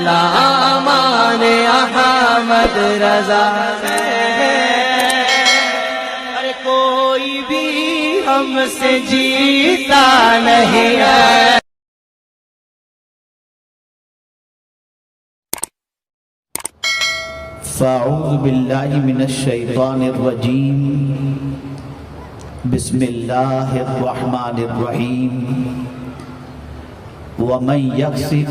مولا امان احمد رضا ہے، کوئی بھی ہم سے جیتا نہیں ہے۔ فاعوذ باللہ من الشیطان الرجیم، بسم اللہ الرحمن الرحیم۔ ومن یکسب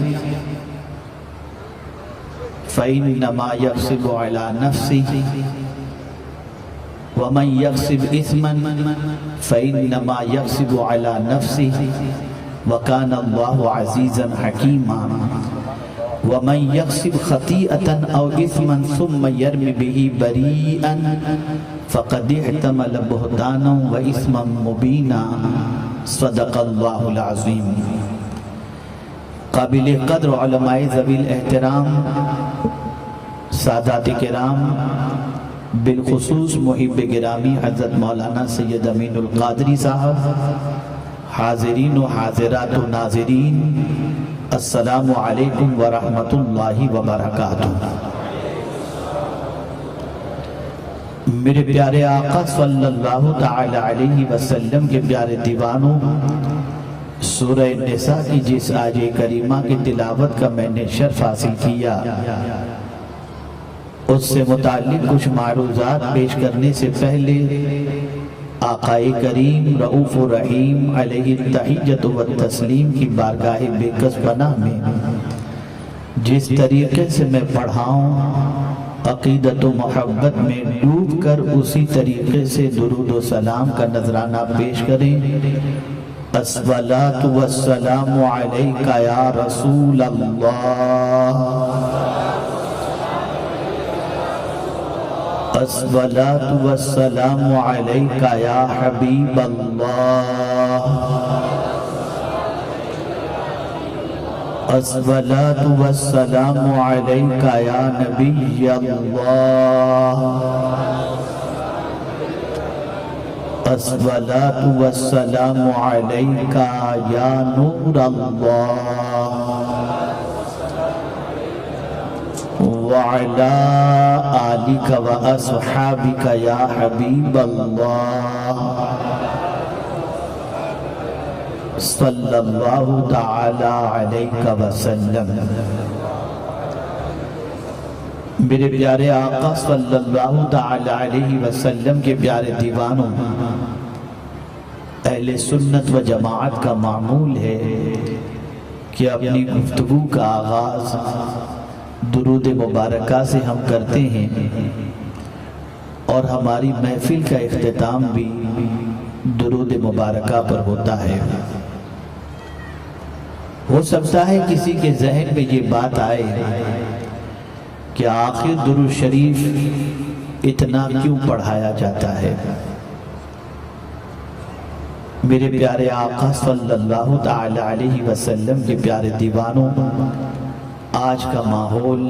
فإنما یکسب علی نفسہ ومن یکسب اثما فإنما یکسب علی نفسہ وکان اللہ عزیزا حکیما۔ ومن یکسب خطیئة او اثما ثم یرم به بریئا فقد احتمل بہتانا و اثما مبینا۔ صدق اللہ العظیم۔ قابل قدر علماء ذوی الاحترام، سادات کرام، بالخصوص محب گرامی حضرت مولانا سید امین القادری صاحب، حاضرین و حاضرات و ناظرین، السلام علیکم ورحمۃ اللہ وبرکاتہ۔ میرے پیارے آقا صلی اللہ تعالی علیہ وسلم کے پیارے دیوانوں، سورہ نساء کی جس آیہ کریمہ کی تلاوت کا میں نے شرف حاصل کیا، اس سے متعلق کچھ معروضات پیش کرنے سے پہلے آقا کریم رؤوف الرحیم علیہ التحیۃ والتسلیم کی بارگاہ بے کس پناہ میں جس طریقے سے میں پڑھاؤں، عقیدت و محبت میں ڈوب کر اسی طریقے سے درود و سلام کا نذرانہ پیش کریں۔ الصلاۃ والسلام علیک یا رسول اللہ، الصلاۃ والسلام علیک یا حبیب اللہ، الصلاۃ والسلام علیک یا نبی اللہ، الصلاۃ والسلام علیک یا نور اللہ، وعلی آلک و اصحابک یا حبیب اللہ، صلی اللہ تعالی علیہ وسلم۔ میرے پیارے آقا صلی اللہ تعالی علیہ وسلم کے پیارے دیوانوں، اہل سنت و جماعت کا معمول ہے کہ اپنی گفتگو کا آغاز درود مبارکہ سے ہم کرتے ہیں اور ہماری محفل کا اختتام بھی درود مبارکہ پر ہوتا ہے۔ ہو سکتا ہے کسی کے ذہن میں یہ بات آئے کہ آخر درود شریف اتنا کیوں پڑھایا جاتا ہے؟ میرے پیارے آقا صلی اللہ تعالی علیہ وسلم کے پیارے دیوانوں، آج کا ماحول،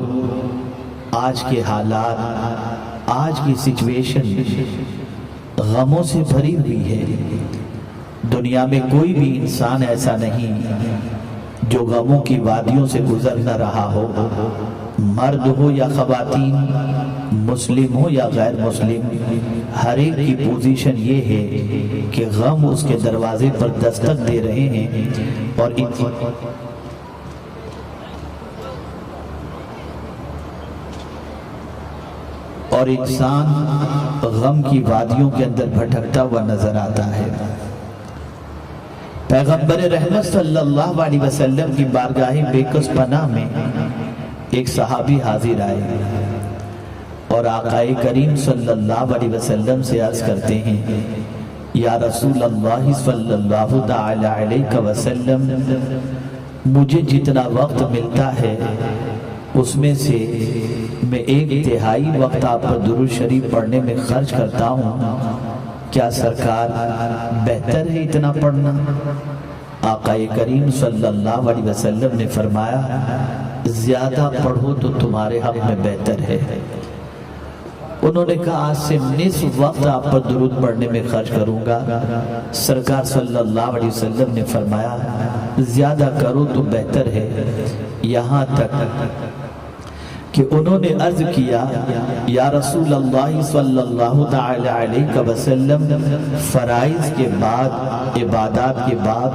آج کے حالات، آج کی سچویشن غموں سے بھری ہوئی ہے۔ دنیا میں کوئی بھی انسان ایسا نہیں جو غموں کی وادیوں سے گزر نہ رہا ہو، مرد ہو یا خواتین، مسلم ہو یا غیر مسلم، ہر ایک کی پوزیشن یہ ہے کہ غم اس کے دروازے پر دستک دے رہے ہیں اور انسان غم کی وادیوں کے اندر بھٹکتا ہوا نظر آتا ہے۔ پیغمبر رحمت صلی اللہ علیہ وسلم کی بارگاہ بے کس پناہ میں ایک صحابی حاضر آئے اور آقا کریم صلی اللہ علیہ وسلم سے عرض کرتے ہیں، یا رسول اللہ صلی اللہ تعالی علیہ وسلم، مجھے جتنا وقت ملتا ہے اس میں سے میں 1/3 وقت آپ پر درود شریف پڑھنے میں خرچ کرتا ہوں، کیا سرکار بہتر ہے اتنا پڑھنا؟ آقا کریم صلی اللہ علیہ وسلم نے فرمایا، زیادہ پڑھو تو تمہارے حق میں بہتر ہے۔ انہوں نے کہا آج سے نصف وقت آپ پر درود پڑھنے میں خرچ کروں گا۔ سرکار صلی اللہ علیہ وسلم نے فرمایا زیادہ کرو تو بہتر ہے، یہاں تک کہ انہوں نے عرض کیا یا رسول اللہ صلی اللہ تعالی علیہ وسلم، فرائض کے بعد، عبادات کے بعد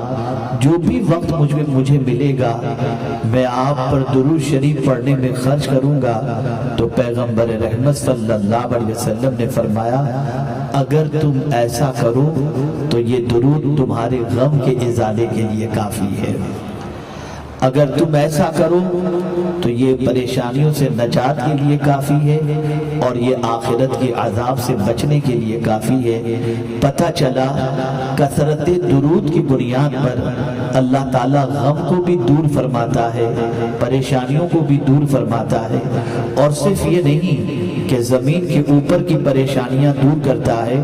جو بھی وقت مجھے ملے گا میں آپ پر درود شریف پڑھنے میں خرچ کروں گا۔ تو پیغمبر رحمت صلی اللہ علیہ وسلم نے فرمایا اگر تم ایسا کرو تو یہ درود تمہارے غم کے ازالے کے لیے کافی ہے، اگر تم ایسا کرو تو یہ پریشانیوں سے نجات کے لیے کافی ہے اور یہ آخرت کے عذاب سے بچنے کے لیے کافی ہے۔ پتہ چلا کثرت درود کی بنیاد پر اللہ تعالیٰ غم کو بھی دور فرماتا ہے، پریشانیوں کو بھی دور فرماتا ہے، اور صرف یہ نہیں کہ زمین کے اوپر کی پریشانیاں دور کرتا ہے،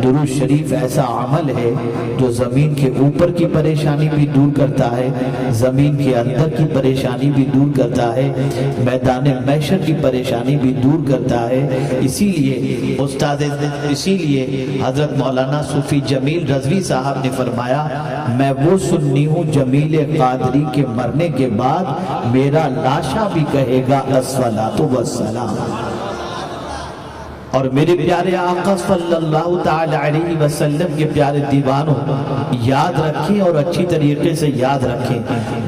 درود شریف ایسا عمل ہے جو زمین کے اوپر کی پریشانی بھی دور کرتا ہے، زمین کے اندر کی پریشانی بھی دور کرتا ہے، میدان محشر کی پریشانی بھی دور کرتا ہے۔ اسی لیے حضرت مولانا صوفی جمیل رضوی صاحب نے فرمایا میں وہ سنی ہوں جمیل قادری کے مرنے کے بعد میرا لاشا بھی کہے گا الصلاۃ والسلام۔ اور میرے پیارے آقا صلی اللہ تعالی علیہ وسلم کے پیارے دیوانوں، یاد رکھیں اور اچھی طریقے سے یاد رکھیں،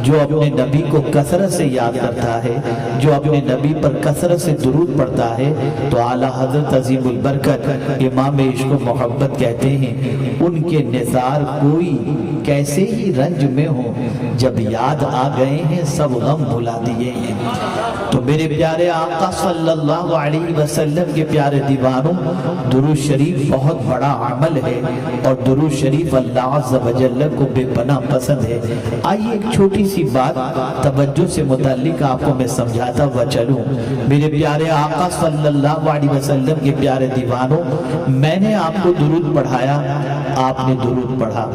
جو اپنے نبی کو کثرت سے یاد کرتا ہے، جو اپنے نبی پر کثرت سے درود پڑھتا ہے، تو اعلیٰ حضرت عظیم البرکت امام عشق و محبت کہتے ہیں ان کے نثار کوئی کیسے ہی رنج میں ہو، جب یاد آ گئے ہیں سب غم بھلا دیے ہیں۔ تو میرے پیارے آقا صلی اللہ علیہ وسلم کے پیارے دیوانوں، درود شریف بہت بڑا عمل ہے اور درود شریف اللہ عز و جل کو بے پناہ پسند ہے۔ آئیے ایک چھوٹی سی بات توجہ سے متعلق آپ کو میں سمجھاتا ہوا چلوں۔ میرے پیارے آقا صلی اللہ علیہ وسلم کے پیارے دیوانوں، میں نے آپ کو درود پڑھایا، آپ نے درود پڑھا،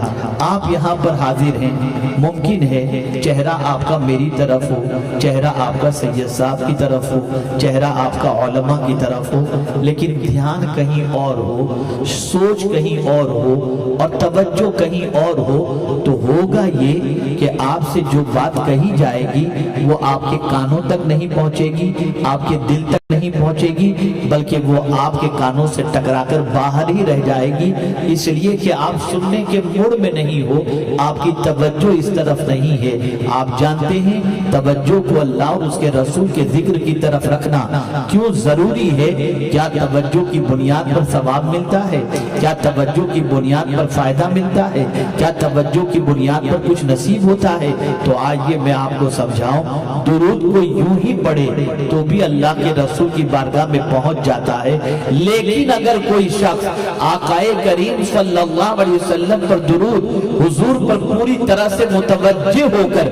آپ یہاں پر حاضر ہیں، ممکن ہے چہرہ آپ کا میری طرف ہو، چہرہ آپ کا سید صاحب کی طرف ہو، چہرہ آپ کا علماء کی طرف ہو، لیکن دھیان کہیں اور ہو، سوچ کہیں اور ہو اور توجہ کہیں اور ہو، تو ہوگا یہ کہ آپ سے جو بات کہی جائے گی وہ آپ کے کانوں تک نہیں پہنچے گی، آپ کے دل تک نہیں پہنچے گی، بلکہ وہ آپ کے کانوں سے ٹکرا کر باہر ہی رہ جائے گی، اس لیے کہ آپ سننے کے موڈ میں نہیں ہو، آپ کی توجہ اس طرف نہیں ہے۔ آپ جانتے ہیں توجہ کو اللہ اور اس کے رسول کے ذکر کی طرف رکھنا کیوں ضروری ہے؟ کیا توجہ کی بنیاد پر ثواب ملتا ہے؟ کیا توجہ کی بنیاد پر فائدہ ملتا ہے؟ کیا توجہ کی بنیاد پر کچھ نصیب ہوتا ہے؟ تو آئیے میں آپ کو سمجھاؤں، درود کو یوں ہی پڑھے تو بھی اللہ کے رسول کی بارگاہ میں پہنچ جاتا ہے، لیکن اگر کوئی شخص آقا کریم صلی اللہ علیہ وسلم پر درود حضور پر پوری طرح سے متوجہ ہو کر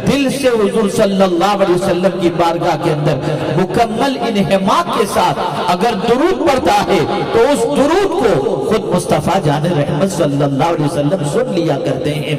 دل سے حضور صلی اللہ علیہ وسلم کی بارگاہ کے اندر مکمل انہماک کے ساتھ اگر درود پڑھتا ہے تو اس درود کو خود مصطفیٰ جان رحمت صلی اللہ علیہ وسلم سن لیا کرتے ہیں۔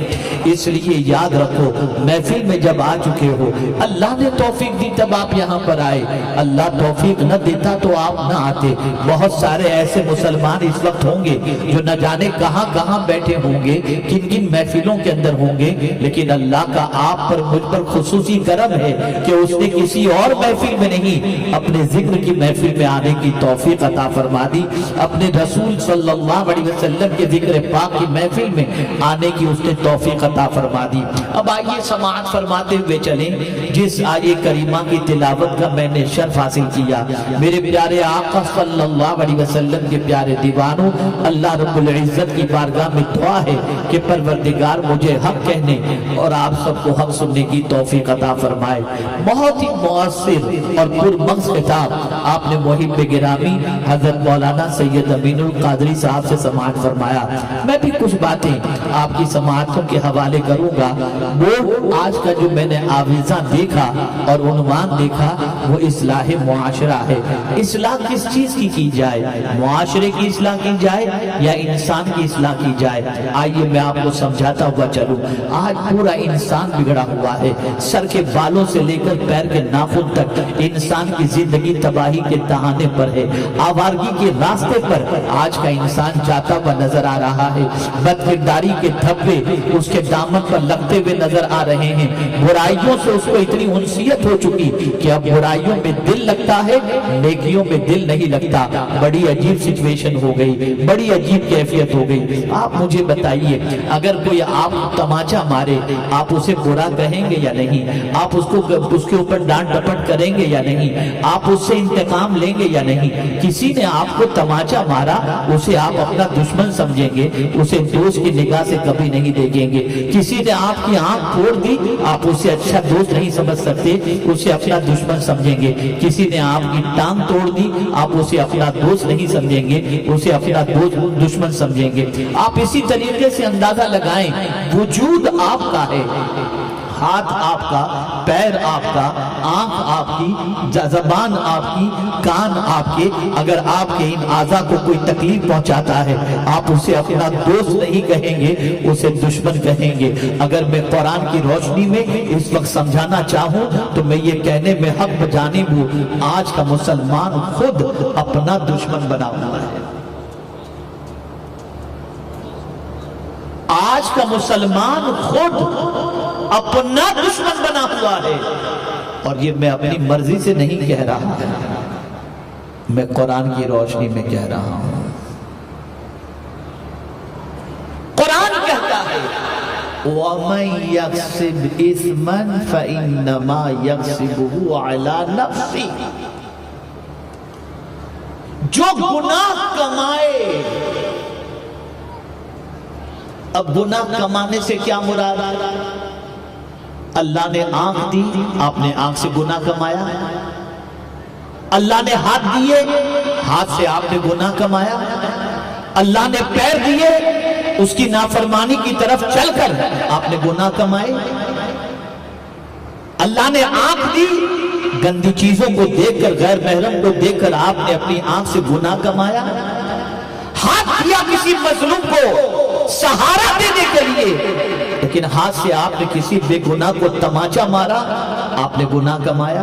اس لیے یاد رکھو، محفل میں جب آ چکے ہو، اللہ نے توفیق دی تب آپ یہاں پر آئے، اللہ توفیق نہ دیتا تو آپ نہ آتے۔ بہت سارے ایسے مسلمان اس وقت ہوں گے جو نہ جانے کہاں کہاں بیٹھے ہوں گے، کن کن محفلوں کے اندر ہوں گے، لیکن اللہ کا آپ پر مجھ پر خصوصی کرم ہے کہ اس نے کسی اور محفل میں نہیں اپنے ذکر کی محفل میں آنے کی توفیق عطا فرما دی، اپنے رسول صلی اللہ علیہ وسلم کے ذکر پاک کی محفل میں آنے کی اس نے توفیق عطا فرما دی۔ اب آئیے سماعت فرماتے ہوئے چلیں جس آیے کریمہ کی تلاوت کا میں نے شرف حاصل کیا۔ میرے پیارے آقا صلی اللہ علیہ وسلم کے پیارے دیوانوں، اللہ رب العزت کی بارگاہ میں دعا ہے کہ پروردگار مجھے حق کہنے اور آپ سب کو حق سننے کی توفیق عطا فرمائے۔ بہت ہی مؤثر اور پرمغز خطاب آپ نے محب گرامی حضرت مولانا سید امین القادری صاحب سے سماعت فرمایا۔ میں بھی کچھ باتیں آپ کی سماعتوں کے حوالے کروں گا۔ وہ آج کا جو میں نے آویزہ دیکھا اور عنوان دیکھا وہ اصلاح معاشرہ ہے۔ اصلاح کس چیز کی جائے؟ معاشرے کی اصلاح کی جائے یا انسان کی اصلاح کی جائے؟ آئیے میں آپ کو سمجھاتا ہوا چلوں۔ آج پورا انسان بگڑا ہوا ہے، سر کے بالوں سے لے کر پیر کے ناخن تک انسان کی زندگی تباہی کے دہانے پر ہے، آوارگی کے راستے پر آج کا انسان جاتا ہوا نظر آ رہا ہے۔ بدکرداری کے دھبے اس کے دامن پر لگتے ہوئے نظر آ رہے ہیں، برائیوں سے اس کو اتنی انسیت ہو چکی کہ اب برائیوں میں دل لگتا ہے، نیکیوں میں دل نہیں لگتا. بڑی عجیب سچویشن ہو گئی، بڑی عجیب کیفیت ہو گئی. آپ مجھے بتائیے، اگر کوئی آپ تماچا مارے آپ اسے برا کہیں گے یا نہیں؟ آپ اس کے اوپر ڈانٹ ڈپٹ کریں گے یا نہیں؟ آپ اس سے انتقام لیں گے یا نہیں؟ کسی نے آپ کو تماچا مارا، اسے آپ اپنا دشمن سمجھیں گے، اسے دوست کی نگاہ سے کبھی نہیں دیکھیں گے. کسی نے آپ کی آنکھ پھوڑ دی، آپ اسے اچھا دوست نہیں سمجھ سکتے، اسے اپنا دشمن سمجھیں گے. کسی نے آپ کی ٹانگ توڑ دی، آپ اسے اپنا دوست نہیں سمجھیں گے، اسے اپنا دشمن سمجھیں گے. آپ اسی طریقے سے اندازہ لگائیں، وجود آپ کا ہے، ہاتھ آپ کا، پیر آپ کا، آنکھ آپ کی، زبان آپ کی، کان آپ کے. اگر آپ کے ان اعضاء کو کوئی تکلیف پہنچاتا ہے، آپ اسے اپنا دوست نہیں کہیں گے، اسے دشمن کہیں گے. اگر میں قرآن کی روشنی میں اس وقت سمجھانا چاہوں تو میں یہ کہنے میں حق بجانب ہوں، آج کا مسلمان خود اپنا دشمن بنا ہوا ہے. آج کا مسلمان خود اپنا دشمن بنا ہوا ہے. اور یہ میں اپنی مرضی سے نہیں کہہ رہا، میں قرآن کی روشنی میں کہہ رہا ہوں. قرآن کہتا ہے وَمَن يَكْسِبْ إِثْمًا فَإِنَّمَا يَكْسِبُهُ عَلَى نَفْسِهِ. جو گناہ کمائے. اب گناہ کمانے سے کیا مراد؟ اللہ نے آنکھ دی، آپ نے آنکھ سے گناہ کمایا. اللہ نے ہاتھ دیے، ہاتھ سے آپ نے گناہ کمایا. اللہ نے پیر دیے، اس کی نافرمانی کی طرف چل کر آپ نے گناہ کمائے. اللہ نے آنکھ دی، گندی چیزوں کو دیکھ کر، غیر محرم کو دیکھ کر آپ نے اپنی آنکھ سے گناہ کمایا. ہاتھ دیا کسی مظلوم کو سہارا دینے کے لیے، لیکن ہاتھ سے آپ نے کسی بے گناہ کو تماچا مارا، آپ نے گناہ کمایا.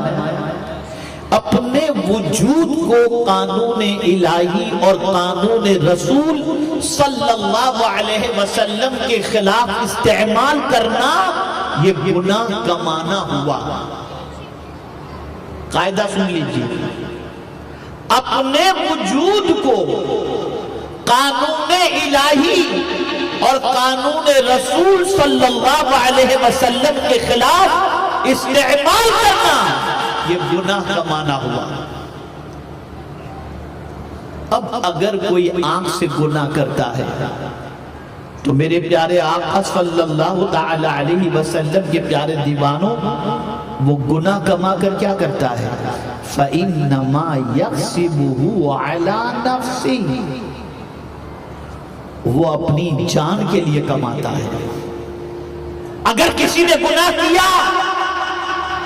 اپنے وجود کو قانون الہی اور قانون رسول صلی اللہ علیہ وسلم کے خلاف استعمال کرنا، یہ گناہ کمانا ہوا. قاعدہ سن لیجیے، اپنے وجود کو قانون الہی اور قانون رسول صلی اللہ علیہ وسلم کے خلاف استعمال کرنا، یہ گناہ کمانا ہوا. اب اگر کوئی آنکھ سے گناہ کرتا ہے تو میرے پیارے آقا صلی اللہ تعالی علیہ وسلم کے پیارے دیوانوں، وہ گناہ کما کر کیا کرتا ہے؟ فَإِنَّمَا يَكْسِبُهُ عَلَى نَفْسِهِ. وہ اپنی جان کے لیے کماتا ہے. اگر کسی نے گناہ کیا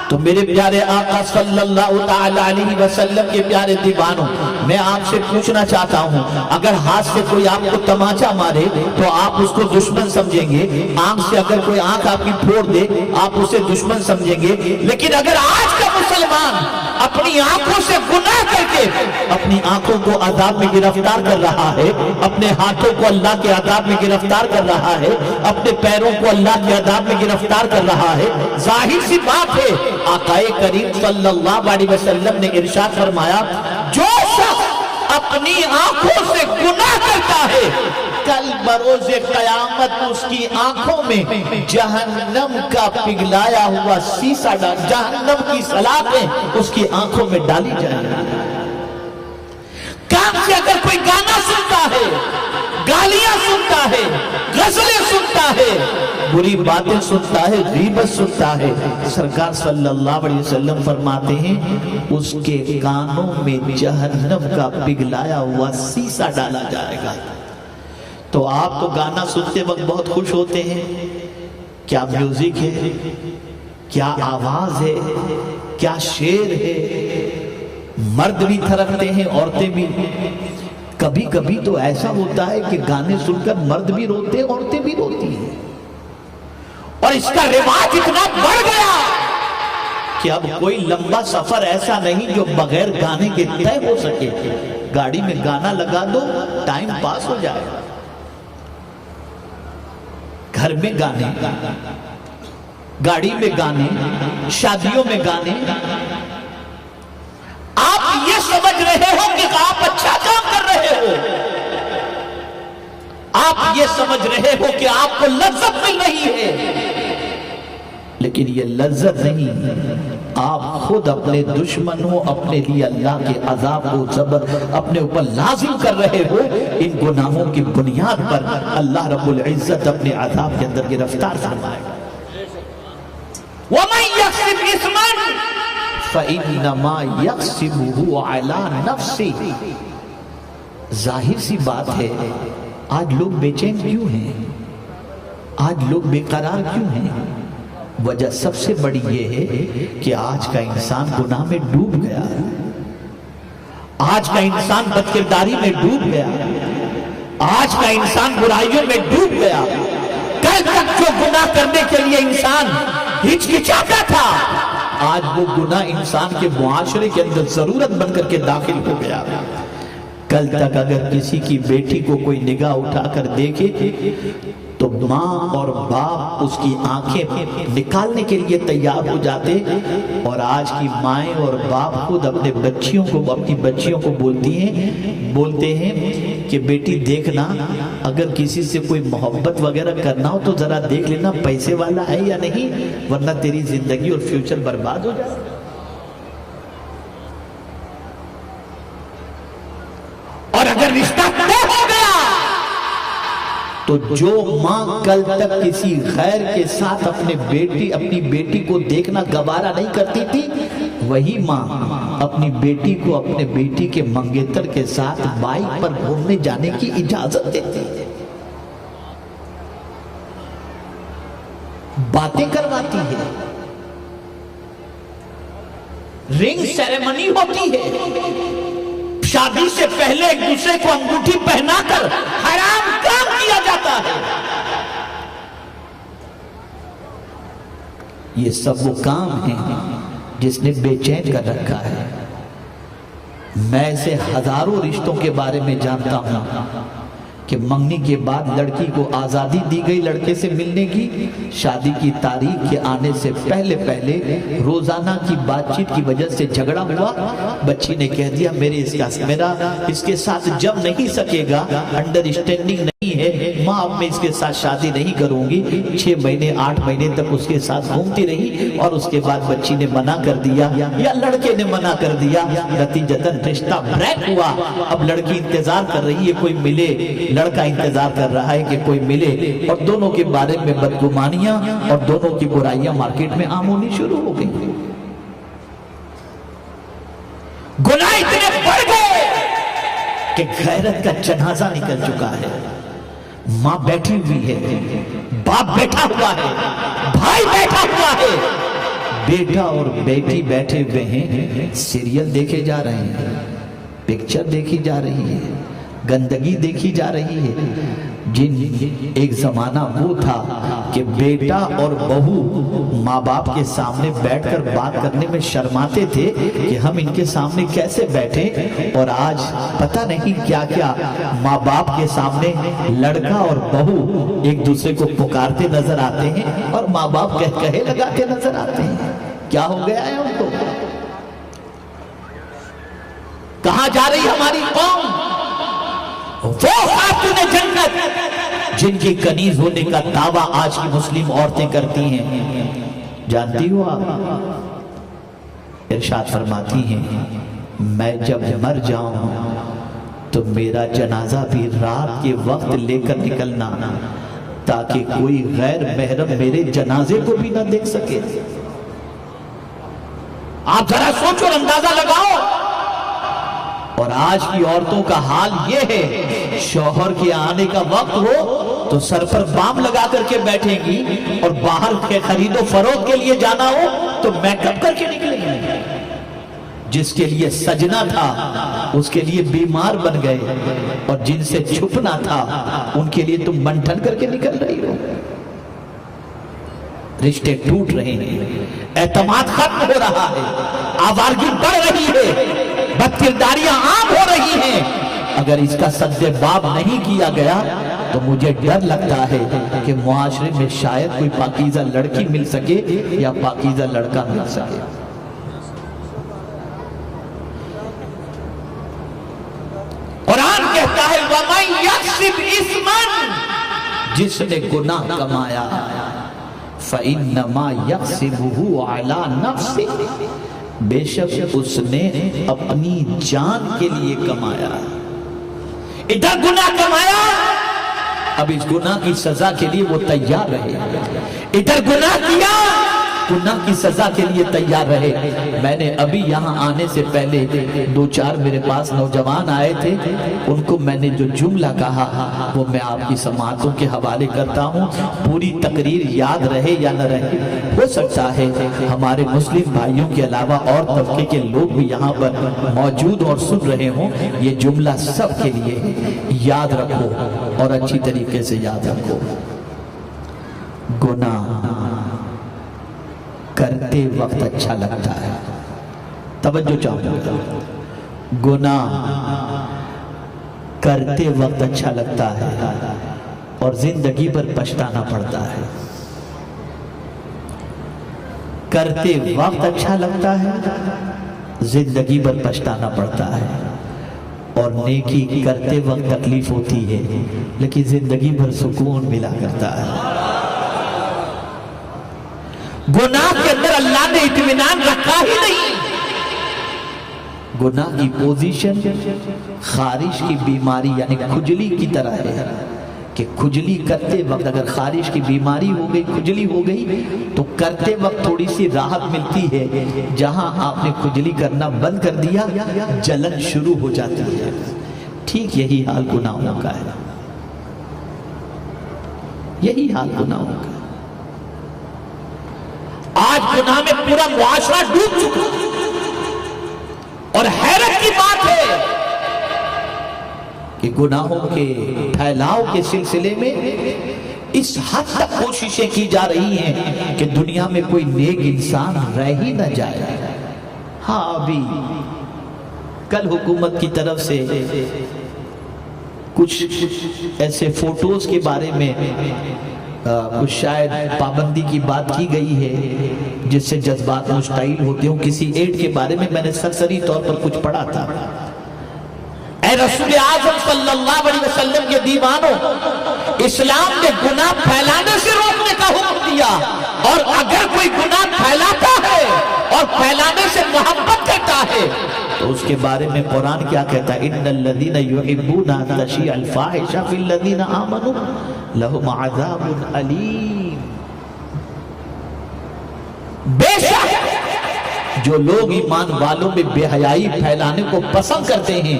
تو میرے پیارے آقا صلی اللہ تعالی علیہ وسلم کے پیارے دیوانوں، میں آپ سے پوچھنا چاہتا ہوں، اگر ہاتھ سے کوئی آپ کو تماچا مارے تو آپ اس کو دشمن سمجھیں گے. آنکھ سے اگر کوئی آنکھ آپ کی پھوڑ دے آپ اسے دشمن سمجھیں گے. لیکن اگر آج کا مسلمان اپنی آنکھوں سے گناہ کر کے اپنی آنکھوں کو عذاب میں گرفتار کر رہا ہے، اپنے ہاتھوں کو اللہ کے عذاب میں گرفتار کر رہا ہے، اپنے پیروں کو اللہ کے عذاب میں گرفتار کر رہا ہے، ظاہر سی بات ہے آقا کریم صلی اللہ علیہ وسلم نے ارشاد فرمایا، جو شخص اپنی آنکھوں سے گناہ کرتا ہے کل بروز قیامت اس کی آنکھوں میں جہنم کا پگھلایا ہوا سیسا جہنم کی سلاخیں اس کی آنکھوں میں ڈالی جائیں گی. کان سے اگر کوئی گانا سنتا ہے، گالیاں سنتا ہے، غزلیں سنتا ہے، بری باتیں سنتا ہے، غیبت سنتا ہے، سرکار صلی اللہ علیہ وسلم فرماتے ہیں اس کے کانوں میں جہنم کا پگھلایا ہوا سیسا ڈالا جائے گا. تو آپ تو گانا سنتے وقت بہت خوش ہوتے ہیں، کیا میوزک ہے، کیا آواز ہے، کیا شعر ہے. مرد بھی تھرکتے ہیں، عورتیں بھی. کبھی کبھی تو ایسا ہوتا ہے کہ گانے سن کر مرد بھی روتے ہیں، عورتیں بھی روتی ہیں. اور اس کا رواج اتنا بڑھ گیا کہ اب کوئی لمبا سفر ایسا نہیں جو بغیر گانے کے طے ہو سکے. گاڑی میں گانا لگا دو، ٹائم پاس ہو جائے گا. گھر میں گانے، گاڑی میں گانے، شادیوں میں گانے. آپ یہ سمجھ رہے ہو کہ آپ اچھا کام کر رہے ہو، آپ یہ سمجھ رہے ہو کہ آپ کو لذت مل رہی ہے، لیکن یہ لذت نہیں. آپ خود اپنے دشمنوں، اپنے لیے اللہ کے عذاب کو زبر اپنے اوپر لازم کر رہے ہو. ان گناہوں کی بنیاد پر اللہ رب العزت اپنے عذاب کے اندر گرفتار فرمائے گا. وَمَن يَكْسِبْ إِثْمًا فَإِنَّمَا يَكْسِبُهُ عَلَى نَفْسِهِ. ظاہر سی بات ہے، آج لوگ بے چین کیوں ہیں؟ آج لوگ بے قرار کیوں ہیں؟ وجہ سب سے بڑی یہ ہے کہ آج کا انسان گناہ میں ڈوب گیا، آج کا انسان بدکرداری میں ڈوب گیا، آج کا انسان برائیوں میں ڈوب گیا. کل تک جو گناہ کرنے کے لیے انسان ہچکچاتا تھا، آج وہ گناہ انسان کے معاشرے کے اندر ضرورت بن کر کے داخل ہو گیا. کل تک اگر کسی کی بیٹی کو کوئی نگاہ اٹھا کر دیکھے تو ماں اور باپ اس کی آنکھیں نکالنے کے لیے تیار ہو جاتے، اور آج کی مائیں اور باپ خود اپنے اپنی بچیوں کو بولتے ہیں کہ بیٹی دیکھنا، اگر کسی سے کوئی محبت وغیرہ کرنا ہو تو ذرا دیکھ لینا پیسے والا ہے یا نہیں، ورنہ تیری زندگی اور فیوچر برباد ہو جائے. اور اگر رشتہ طے ہو گیا تو جو ماں کل تک کسی غیر کے ساتھ اپنی بیٹی کو دیکھنا گوارا نہیں کرتی تھی، وہی ماں اپنی بیٹی کو اپنے بیٹی کے منگیتر کے ساتھ بائک پر گھومنے جانے کی اجازت دیتی ہے، باتیں کرواتی ہے، رنگ سیریمنی ہوتی ہے، شادی سے پہلے ایک دوسرے کو انگوٹھی پہنا کر حرام کام کیا جاتا ہے. یہ سب وہ کام ہیں جس نے بے چین کر رکھا ہے. میں ایسے ہزاروں رشتوں کے بارے میں جانتا ہوں کہ منگنی کے بعد لڑکی کو آزادی دی گئی لڑکے سے ملنے کی، شادی کی تاریخ کے آنے سے پہلے روزانہ کی بات چیت کی وجہ سے جھگڑا ہوا، بچی نے کہہ دیا میرا اس کے ساتھ جب نہیں سکے گا، انڈرسٹینڈنگ نہیں ہے، ماں اب میں اس کے ساتھ شادی نہیں کروں گی. 6 مہینے 8 مہینے تک اس کے ساتھ گھومتی رہی، اور اس کے بعد بچی نے منع کر دیا یا لڑکے نے منع کر دیا، نتیجتاً رشتہ بریک ہوا. اب لڑکی انتظار کر رہی ہے کوئی ملے، لڑکا انتظار کر رہا ہے کہ کوئی ملے، اور دونوں کے بارے میں بدگمانیاں اور دونوں کی برائیاں مارکیٹ میں عام ہونی شروع ہو گئی. گناہ اتنے بڑھ گئے کہ غیرت کا جنازہ نکل چکا ہے. ماں بیٹھی ہوئی ہے، باپ بیٹھا ہوا ہے، بھائی بیٹھا ہوا ہے، بیٹا اور بیٹی بیٹھے ہوئے ہیں، سیریل دیکھے جا رہے ہیں، پکچر دیکھی جا رہی ہے، گندگی دیکھی جا رہی ہے. ایک زمانہ وہ تھا کہ بیٹا اور بہو ماں باپ کے سامنے بیٹھ کر بات کرنے میں شرماتے تھے کہ ہم ان کے سامنے کیسے بیٹھیں، اور آج پتہ نہیں کیا کیا ماں باپ کے سامنے لڑکا اور بہو ایک دوسرے کو پکارتے نظر آتے ہیں اور ماں باپ کہے لگاتے نظر آتے ہیں. کیا ہو گیا ہے ان کو؟ کہاں جا رہی ہماری قوم؟ وہ خاتون جنت جن کی کنیز ہونے کا دعویٰ آج کی مسلم عورتیں کرتی ہیں، جانتی ہو آپ؟ ارشاد فرماتی ہیں میں جب مر جاؤں تو میرا جنازہ بھی رات کے وقت لے کر نکلنا تاکہ کوئی غیر محرم میرے جنازے کو بھی نہ دیکھ سکے. آپ ذرا سوچو اور اندازہ لگاؤ. اور آج کی عورتوں کا حال یہ ہے، شوہر کے آنے کا وقت ہو تو سر پر بام لگا کر کے بیٹھیں گی، اور باہر کے خرید و فروخت کے لیے جانا ہو تو میک اپ کر کے نکلیں گی. جس کے لیے سجنا تھا اس کے لیے بیمار بن گئے، اور جن سے چھپنا تھا ان کے لیے تم منٹھن کر کے نکل رہی ہو. رشتے ٹوٹ رہے ہیں، اعتماد ختم ہو رہا ہے، آوارگی بڑھ رہی ہے، بدکرداریاں عام ہو رہی ہیں. اگر اس کا سد باب نہیں کیا گیا تو مجھے ڈر لگتا ہے کہ معاشرے میں شاید کوئی پاکیزہ لڑکی مل سکے یا پاکیزہ لڑکا مل سکے۔ قرآن کہتا ہے وَمَن يَكْسِبْ اِثْمًا، جس نے گناہ کمایا فَإِنَّمَا يَكْسِبُهُ عَلَى نَفْسِهِ، بے شک اس نے اپنی جان کے لیے کمایا۔ ادھر گناہ کمایا، اب اس گناہ کی سزا کے لیے وہ تیار رہے، ادھر گناہ کیا، گناہ کی سزا کے لیے تیار رہے۔ میں نے ابھی یہاں آنے سے پہلے 2-4 میرے پاس نوجوان آئے تھے، ان کو میں نے جو جملہ کہا وہ میں آپ کی سماعتوں کے حوالے کرتا ہوں، پوری تقریر یاد رہے یا نہ رہے، ہو سکتا ہے ہمارے مسلم بھائیوں کے علاوہ اور طبقے کے لوگ بھی یہاں پر موجود اور سن رہے ہوں۔ یہ جملہ سب کے لیے یاد رکھو اور اچھی طریقے سے یاد رکھو۔ گناہ کرتے وقت اچھا لگتا ہے، توجہ چاہوں گا، گناہ کرتے وقت اچھا لگتا ہے اور زندگی پر پچھتانا پڑتا ہے۔ کرتے وقت اچھا لگتا ہے، زندگی پر پچھتانا پڑتا ہے، اور نیکی کرتے وقت تکلیف ہوتی ہے لیکن زندگی بھر سکون ملا کرتا ہے۔ گناہ کے اندر اللہ نے اطمینان رکھا ہی نہیں۔ گناہ کی پوزیشن خارش کی بیماری یعنی کھجلی کی طرح ہے کہ کھجلی کرتے وقت اگر خارش کی بیماری ہو گئی، کھجلی ہو گئی تو کرتے وقت تھوڑی سی راحت ملتی ہے، جہاں آپ نے کھجلی کرنا بند کر دیا جلن شروع ہو جاتی ہے۔ ٹھیک یہی حال گناہوں کا ہے، یہی حال گناہوں کا ہے۔ آج گناہ میں پورا معاشرہ ڈوب چکا، اور حیرت کی بات ہے کہ گناہوں کے پھیلاؤ کے سلسلے میں اس حد تک کوششیں کی جا رہی ہیں کہ دنیا میں کوئی نیک انسان رہ ہی نہ جائے۔ ہاں ابھی کل حکومت کی طرف سے کچھ ایسے فوٹوز کے بارے میں کچھ شاید پابندی کی بات کی گئی ہے جس سے جذبات مشتعل ہوتے ہوں۔ کسی ایڈ کے بارے میں نے سرسری طور پر کچھ پڑھا تھا، اے رسول اعظم صلی اللہ علیہ وسلم کے دیوانوں، اسلام نے گناہ پھیلانے سے روکنے کا حکم دیا، اور اگر کوئی گناہ پھیلاتا ہے اور پھیلانے سے محبت کرتا ہے تو اس کے بارے میں قرآن کیا کہتا ہے؟ ان الذین یحبون ان تشیع الفاحشۃ فی الذین آمنوا لہم عذاب علیم۔ بے شک جو لوگ ایمان والوں میں بے حیائی پھیلانے کو پسند کرتے ہیں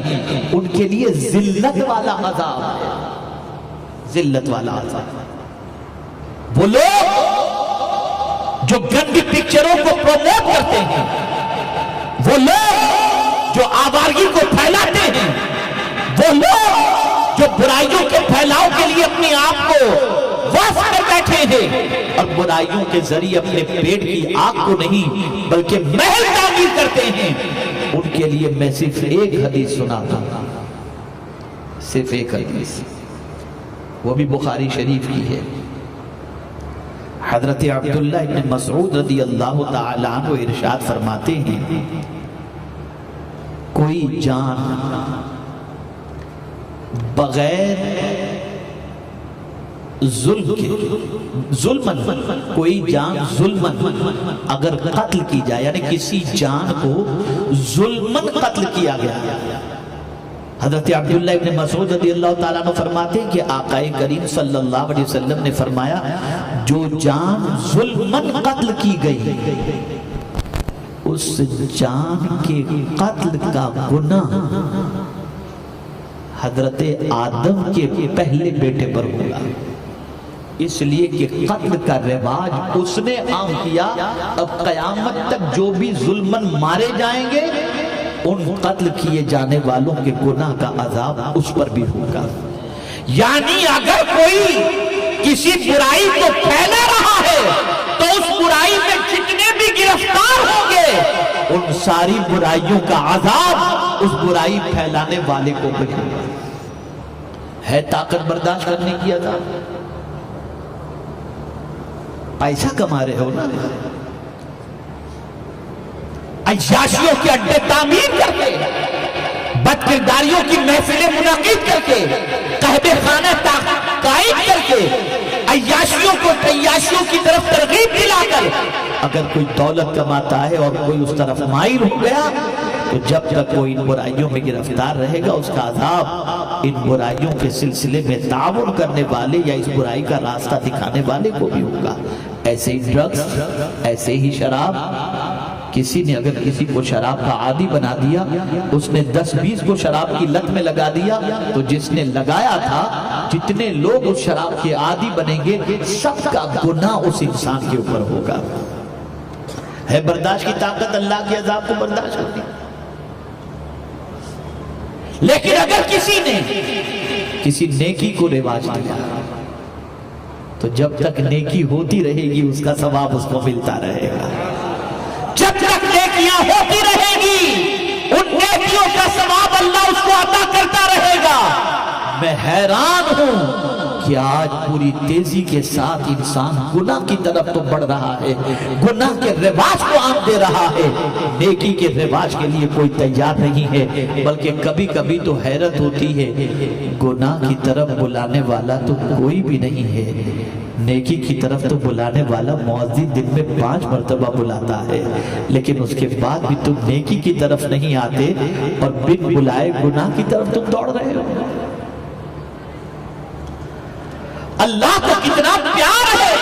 ان کے لیے ذلت والا عذاب ہے، ذلت والا عذاب۔ وہ لوگ جو گندی پکچروں کو پروموٹ کرتے ہیں، وہ لوگ جو آوارگی کو پھیلاتے ہیں، وہ لوگ جو برائیوں کے پھیلاؤ کے لیے اپنے آپ کو واسطے کر بیٹھے ہیں اور برائیوں کے ذریعے اپنے پیٹ کی آگ کو نہیں بلکہ محل تعمیر کرتے ہیں، ان کے لیے میں صرف ایک حدیث سناتا ہوں، صرف ایک حدیث، وہ بھی بخاری شریف کی ہے۔ حضرت عبداللہ ابن مسعود رضی اللہ تعالیٰ عنہ ارشاد فرماتے ہیں کوئی جان بغیر ظلمن کوئی جان ظلمن اگر قتل کی جائے، یعنی کسی جان کو ظلمن قتل کیا گیا، حضرت عبداللہ ابن مسعود رضی اللہ تعالیٰ عنہ فرماتے ہیں کہ آقا کریم صلی اللہ علیہ وسلم نے فرمایا جو جان ظلمن قتل کی گئی اس جان کے قتل کا گناہ حضرت آدم کے پہلے بیٹے پر ہوگا، اس لیے کہ قتل کا رواج اس نے عام کیا۔ اب قیامت تک جو بھی ظلمن مارے جائیں گے ان قتل کیے جانے والوں کے گناہ کا عذاب اس پر بھی ہوگا۔ یعنی اگر کوئی کسی برائی کو پھیلا رہا ہے تو اس برائی میں جتنے بھی گرفتار ہوں گے ان ساری برائیوں کا عذاب اس برائی پھیلانے والے کو بھی ہوگا۔ ہے طاقت برداشت کرنے کی عذاب؟ پیسہ کما رہے ہو نا، عیاشیوں کے اڈے تعمیر کر کے، بد کرداریوں کی محفلیں منعقد کر کے، قہبے خانہ قائم کر کے، عیاشیوں کی طرف ترغیب دلا کر اگر کوئی دولت کماتا ہے اور کوئی اس طرف مائل ہو گیا تو جب تک وہ ان برائیوں میں گرفتار رہے گا اس کا عذاب ان برائیوں کے سلسلے میں تعاون کرنے والے یا اس برائی کا راستہ دکھانے والے کو بھی ہوگا۔ ایسے ہی ڈرگز، ایسے ہی شراب، کسی نے اگر کسی کو شراب کا عادی بنا دیا، اس نے 10-20 کو شراب کی لت میں لگا دیا، تو جس نے لگایا تھا، جتنے لوگ اس شراب کے عادی بنیں گے سب کا گناہ اس انسان کے اوپر ہوگا۔ ہے برداشت کی طاقت اللہ کے عذاب کو برداشت کرتی، لیکن اگر کسی نے کسی نیکی کو رواج دیا تو جب تک نیکی ہوتی رہے گی اس کا ثواب اس کو ملتا رہے گا۔ جب تک نیکیاں ہوتی رہے گی ان نیکیوں کا ثواب اللہ اس کو عطا کرتا رہے گا۔ میں حیران ہوں کہ آج پوری تیزی کے ساتھ انسان گناہ کی طرف تو بڑھ رہا ہے، گناہ کے رواج کو عام دے رہا ہے، نیکی کے رواج کے لیے کوئی تیار نہیں ہے، بلکہ کبھی کبھی تو حیرت ہوتی ہے گناہ کی طرف بلانے والا تو کوئی بھی نہیں ہے، نیکی کی طرف تو بلانے والا مؤذن دن میں 5 مرتبہ بلاتا ہے، لیکن اس کے بعد بھی تم نیکی کی طرف نہیں آتے اور بن بلائے گناہ کی طرف تم دوڑ رہے ہو۔ اللہ کو کتنا پیار ہے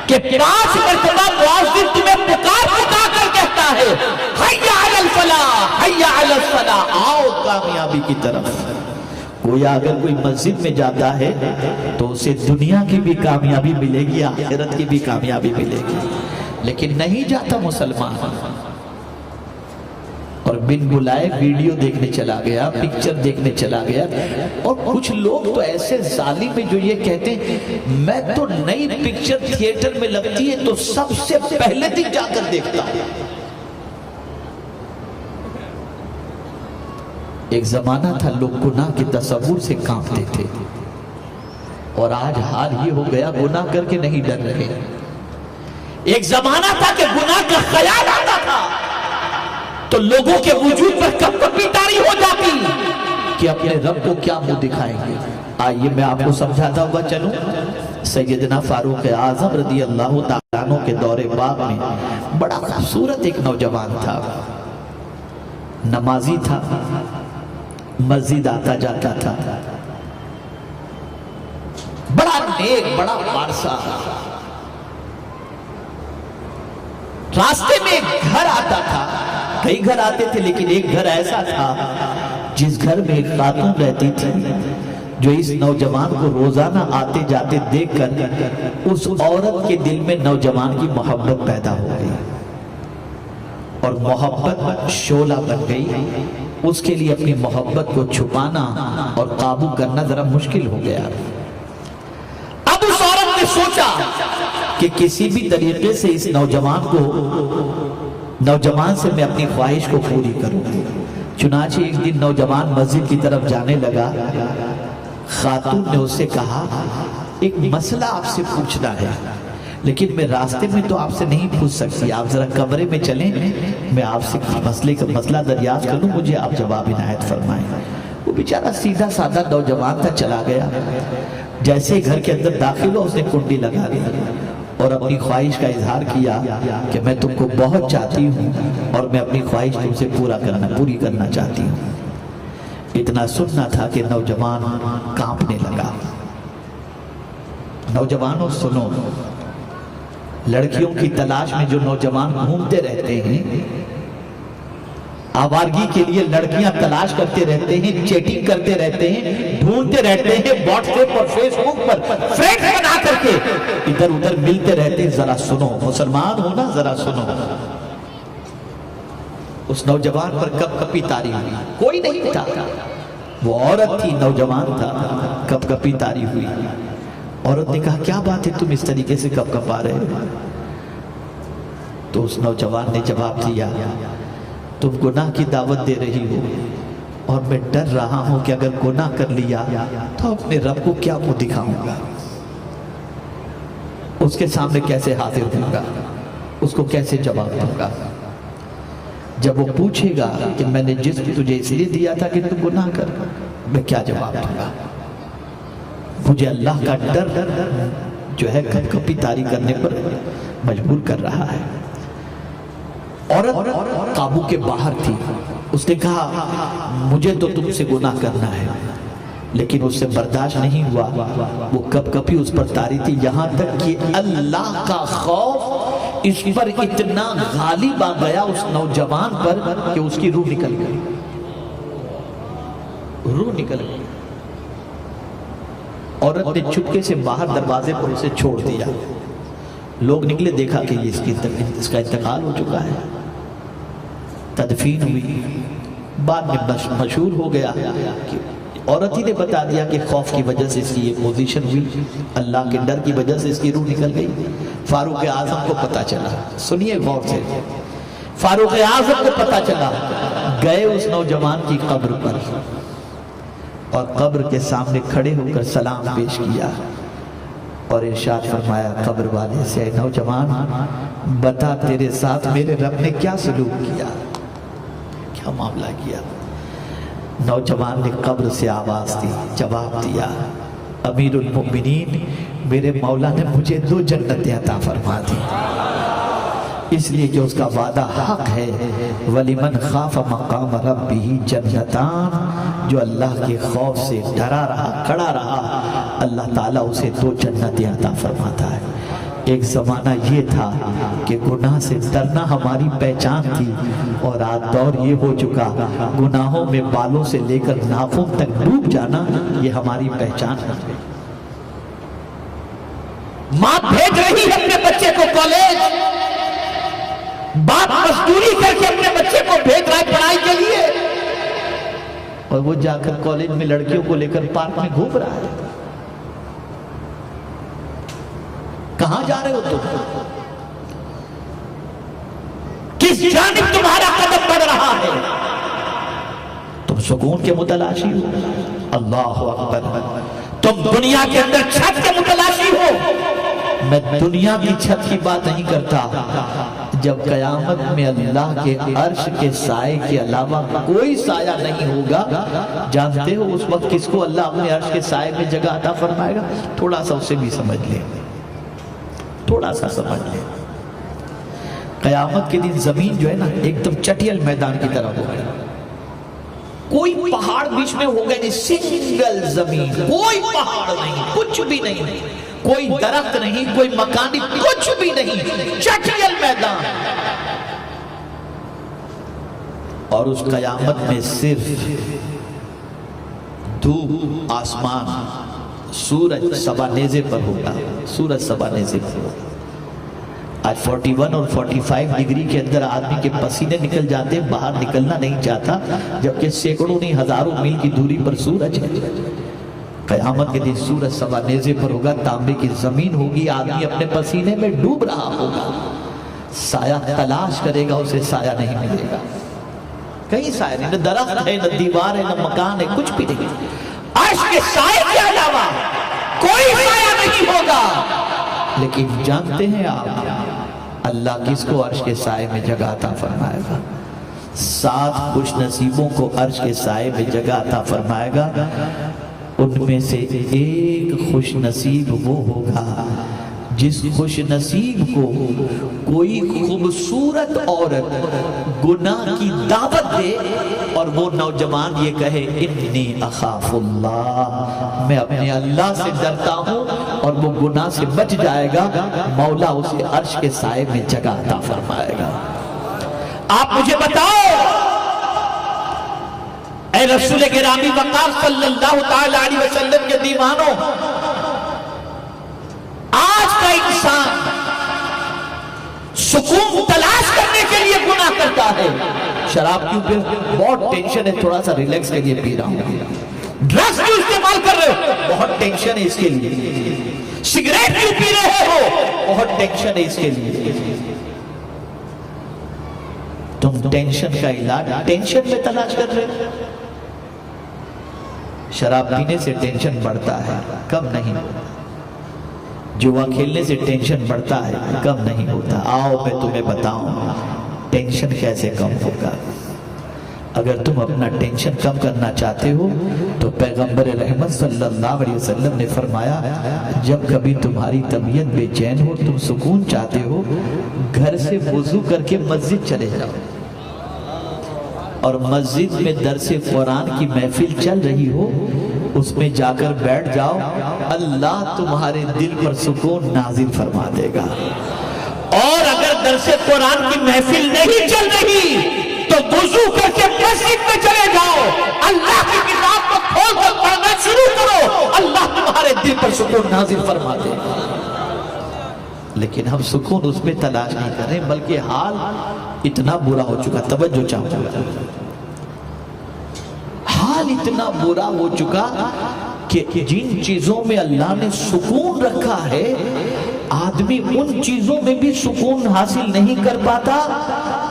کہ 5 مرتبہ مؤذن تمہیں پکار کر کہتا ہے حیا علی الفلاح حیا علی الفلاح، آؤ کامیابی کی طرف۔ گویا اگر کوئی مسجد میں جاتا ہے تو اسے دنیا کی بھی کامیابی ملے گی، آخرت کی بھی کامیابی ملے گی، لیکن نہیں جاتا مسلمان اور بن بلائے ویڈیو دیکھنے چلا گیا، پکچر دیکھنے چلا گیا۔ اور کچھ لوگ تو ایسے ظالم ہیں جو یہ کہتے ہیں میں تو نئی پکچر تھیٹر میں لگتی ہے تو سب سے پہلے دن جا کر دیکھتا ہوں۔ ایک زمانہ تھا لوگ گناہ کے تصور سے کانپتے تھے، اور آج حال یہ ہو گیا گناہ کر کے نہیں ڈر رہے۔ ایک زمانہ تھا کہ گناہ کا خیال آتا تھا تو لوگوں کے وجود پر کب کبھی طاری ہو جاتی کہ اپنے رب کو کیا منہ دکھائیں گے۔ آئیے میں آپ کو سمجھاتا ہوا چلوں، سیدنا فاروق اعظم رضی اللہ تعالیٰ عنہ کے دور باغ میں بڑا خوبصورت ایک نوجوان تھا، نمازی تھا، مسجد آتا جاتا تھا، بڑا نیک، بڑا پارسا۔ راستے میں ایک گھر آتا تھا، کئی گھر آتے تھے لیکن ایک گھر ایسا تھا جس گھر میں ایک خاتون رہتی تھی جو اس نوجوان کو روزانہ آتے جاتے دیکھ کر اس عورت کے دل میں نوجوان کی محبت پیدا ہو گئی، اور محبت شعلہ بن گئی۔ اس کے لیے اپنی محبت کو چھپانا اور قابو کرنا ذرا مشکل ہو گیا۔ اب اس عورت نے سوچا کہ کسی بھی طریقے سے اس نوجوان سے میں اپنی خواہش کو پوری کروں۔ چنانچہ ایک دن نوجوان مسجد کی طرف جانے لگا، خاتون نے اس سے کہا ایک مسئلہ آپ سے پوچھنا ہے، لیکن میں راستے میں تو آپ سے نہیں پوچھ سکتی، آپ ذرا کمرے میں چلیں، میں آپ سے مسئلہ دریافت کروں، مجھے آپ جواب عنایت فرمائیں۔ وہ بیچارہ سیدھا سادہ نوجوان تھا، چلا گیا۔ جیسے گھر کے اندر داخل ہو اس نے کنڈی لگا دی اور اپنی خواہش کا اظہار کیا کہ میں تم کو بہت چاہتی ہوں اور میں اپنی خواہش تم سے پوری کرنا چاہتی ہوں۔ اتنا سننا تھا کہ نوجوان کانپنے لگا۔ نوجوانوں سنو، لڑکیوں کی تلاش میں جو نوجوان گھومتے رہتے ہیں، آوارگی کے لیے لڑکیاں تلاش کرتے رہتے ہیں، چیٹنگ کرتے رہتے ہیں، ڈھونڈتے رہتے ہیں، واٹس ایپ اور فیس بک پر فرینڈ بنا کر کے ادھر ادھر ملتے رہتے ہیں۔ ذرا سنو، مسلمان ہو نا، ذرا سنو۔ اس نوجوان پر کپ کپی طاری ہوئی، کوئی نہیں تھا، وہ عورت تھی، نوجوان تھا، کپ کپی طاری ہوئی۔ عورت نے کہا کیا بات ہے تم اس طریقے سے کپ کپا رہے ہو؟ تو اس نوجوان نے جواب دیا تم گناہ کی دعوت دے رہی ہو، اور میں ڈر رہا ہوں کہ اگر گناہ کر لیا تو اپنے رب کو کیا منہ دکھاؤں گا، اس کے سامنے کیسے حاضر ہوں گا، اس کو کیسے جواب دوں گا۔ جب وہ پوچھے گا کہ میں نے جسم تجھے اس لیے دیا تھا کہ تو گناہ کر، میں کیا جواب دوں گا؟ مجھے اللہ کا ڈر جو ہے کپ کپی طاری کرنے پر مجبور کر رہا ہے۔ عورت قابو کے باہر تھی، اس نے کہا مجھے تو تم سے گناہ کرنا ہے، لیکن اس سے برداشت نہیں ہوا، وہ کپ کپی اس پر طاری تھی، یہاں تک کہ اللہ کا خوف اس پر اتنا غالب آ گیا اس نوجوان پر کہ اس کی روح نکل گئی، روح نکل گئی۔ عورت نے چپکے سے باہر دروازے پر اسے چھوڑ دیا، لوگ نکلے، دیکھا کہ اس کا انتقال ہو چکا ہے، تدفین ہوئی۔ بعد میں مشہور ہو گیا کہ عورت ہی نے بتا دیا کہ خوف کی وجہ سے اس کی یہ پوزیشن ہوئی، اللہ کے ڈر کی وجہ سے اس کی روح نکل گئی۔ فاروق اعظم کو پتا چلا، سنیے غور سے، فاروق اعظم کو پتا چلا، گئے اس نوجوان کی قبر پر اور قبر کے سامنے کھڑے ہو کر سلام پیش کیا اور ارشاد فرمایا قبر والے سے، نوجوان بتا تیرے ساتھ میرے رب نے کیا سلوک کیا، کیا معاملہ کیا؟ نوجوان نے قبر سے آواز دی، جواب دیا، امیر المؤمنین میرے مولا نے مجھے 2 جنتیں عطا فرما دی، اس لیے کہ اس کا وعدہ حق ہے، وَلِمَنْ خَافَ مَقَامَ رَبِّهِ جَنَّتَانِ، جو اللہ کے خوف سے ڈرا رہا، کھڑا رہا، اللہ تعالیٰ اسے 2 جنتیں عطا فرماتا ہے۔ ایک زمانہ یہ تھا کہ گناہ سے ڈرنا ہماری پہچان تھی، اور آج دور یہ ہو چکا گناہوں میں بالوں سے لے کر ناخن تک ڈوب جانا یہ ہماری پہچان ہے۔ ماں بھیج رہی ہے اپنے بچے کو کالج، باپ مزدوری کر کے اپنے بچے کو بھیج رہا ہے پڑھائی کے لیے، اور وہ جا کر کالج میں لڑکیوں کو لے کر پارک میں گھوم رہا ہے۔ کہاں جا رہے ہو تم؟ کس جانب تمہارا قدم بڑھ رہا ہے؟ تم سکون کے متلاشی ہو؟ اللہ اکبر! تم دنیا کے اندر چھت کے متلاشی ہو؟ میں دنیا کی چھت کی بات نہیں کرتا، جب قیامت میں اللہ کے عرش کے سائے کے علاوہ کوئی سایہ نہیں ہوگا، جانتے ہو اس وقت کس کو اللہ اپنے عرش کے سائے میں جگہ عطا فرمائے گا؟ تھوڑا سا اسے بھی سمجھ لیں، تھوڑا سا سمجھ لیں۔ قیامت کے دن زمین جو ہے نا ایک دم چٹیل میدان کی طرح ہوگا، کوئی پہاڑ بیچ میں ہوگا نہیں، سنگل زمین، کوئی پہاڑ نہیں، کچھ بھی نہیں، کوئی درخت نہیں، کوئی مکانی، کچھ بھی نہیں، چٹیل میدان۔ اور اس قیامت میں صرف دھوپ، آسمان، سورج سبا نیزے پر ہوگا، سورج سبا نیزے پر ہوگا۔ آج 41 اور 45 ڈگری کے اندر آدمی کے پسینے نکل جاتے ہیں، باہر نکلنا نہیں چاہتا، جبکہ سینکڑوں نہیں ہزاروں میل کی دوری پر سورج ہے۔ قیامت کے دن سورج سبا نیزے پر ہوگا، تانبے کی زمین ہوگی، آدمی اپنے پسینے میں ڈوب رہا ہوگا، سایہ تلاش کرے گا، اسے سایہ نہیں ملے گا، کہیں سایہ نہیں، نہ درخت ہے، نہ دیوار ہے، نہ مکان ہے، کچھ بھی نہیں، عرش کے سائے کے علاوہ کوئی سایہ نہیں ہوگا۔ لیکن جانتے ہیں آپ اللہ کس کو عرش کے سائے میں جگہ عطا فرمائے گا؟ 7 خوش نصیبوں کو عرش کے سائے میں جگہ عطا فرمائے گا، ان میں سے ایک خوش نصیب وہ ہوگا جس خوش نصیب کو کوئی خوبصورت عورت گناہ کی دعوت دے اور وہ نوجوان یہ کہے انی اخاف اللہ، میں اپنے اللہ سے ڈرتا ہوں، اور وہ گناہ سے بچ جائے گا، مولا اسے عرش کے سائے میں جگہ عطا فرمائے گا۔ آپ مجھے بتاؤ اے رسول گرامی وقار صلی اللہ تعالی علیہ وسلم کے دیوانوں، آج کا انسان سکون تلاش کرنے کے لیے گناہ کرتا ہے، شراب کیوں پی؟ بہت ٹینشن ہے، تھوڑا سا ریلیکس کے لیے پی رہا ہوں۔ ڈرگز کیوں استعمال کر رہے ہو؟ بہت ٹینشن ہے اس کے لیے۔ سگریٹ کیوں پی رہے ہو؟ بہت ٹینشن ہے اس کے لیے۔ تم ٹینشن کا علاج ٹینشن میں تلاش کر رہے ہو؟ شراب پینے سے ٹینشن بڑھتا ہے، کم نہیں ہوتا۔ جوا کھیلنے سے ٹینشن بڑھتا ہے، کم نہیں ہوتا۔ آؤ میں تمہیں بتاؤں ٹینشن کیسے کم ہوگا۔ اگر تم اپنا ٹینشن کم کرنا چاہتے ہو تو پیغمبر رحمت صلی اللہ علیہ وسلم نے فرمایا، جب کبھی تمہاری طبیعت بے چین ہو، تم سکون چاہتے ہو، گھر سے وضو کر کے مسجد چلے جاؤ اور مسجد میں درس قرآن کی محفل چل رہی ہو، اس میں جا کر بیٹھ جاؤ، اللہ تمہارے دل پر سکون نازل فرما دے گا۔ اور اگر درس قرآن کی محفل نہیں چل رہی تو وضو کر کے مسجد میں چلے جاؤ، اللہ کی کتاب کو کھول کر پڑھنا شروع کرو، اللہ تمہارے دل پر سکون نازل فرما دے گا۔ لیکن ہم سکون اس میں تلاش نہیں کر رہے، بلکہ حال اتنا برا ہو چکا، توجہ چاہوں گا، حال اتنا برا ہو چکا کہ جن چیزوں میں اللہ نے سکون رکھا ہے، آدمی ان چیزوں میں بھی سکون حاصل نہیں کر پاتا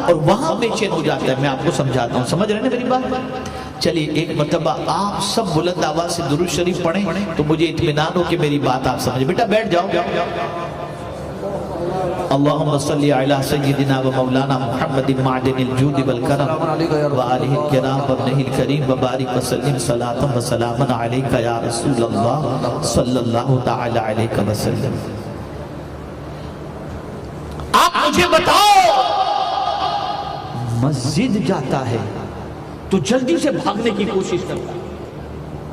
اور وہاں بے چین ہو جاتا ہے۔ میں آپ کو سمجھاتا ہوں، سمجھ رہے ہیں میری بات؟ چلیے ایک مرتبہ آپ سب بلند آواز سے درود شریف پڑھیں تو مجھے اطمینان ہو کہ میری بات آپ سمجھیں۔ بیٹا بیٹھ جاؤ۔ اللہم صلی علی سیدنا و مولانا محمد معدن الجود والکرم وآلہ الکرام وابنہ الکریم وبارک وسلم صلاة و سلاما علیکہ یا رسول اللہ صلی اللہ تعالی علیہ وسلم۔ آپ مجھے بتاؤ، مسجد جاتا ہے تو جلدی سے بھاگنے کی کوشش کرتا ہے،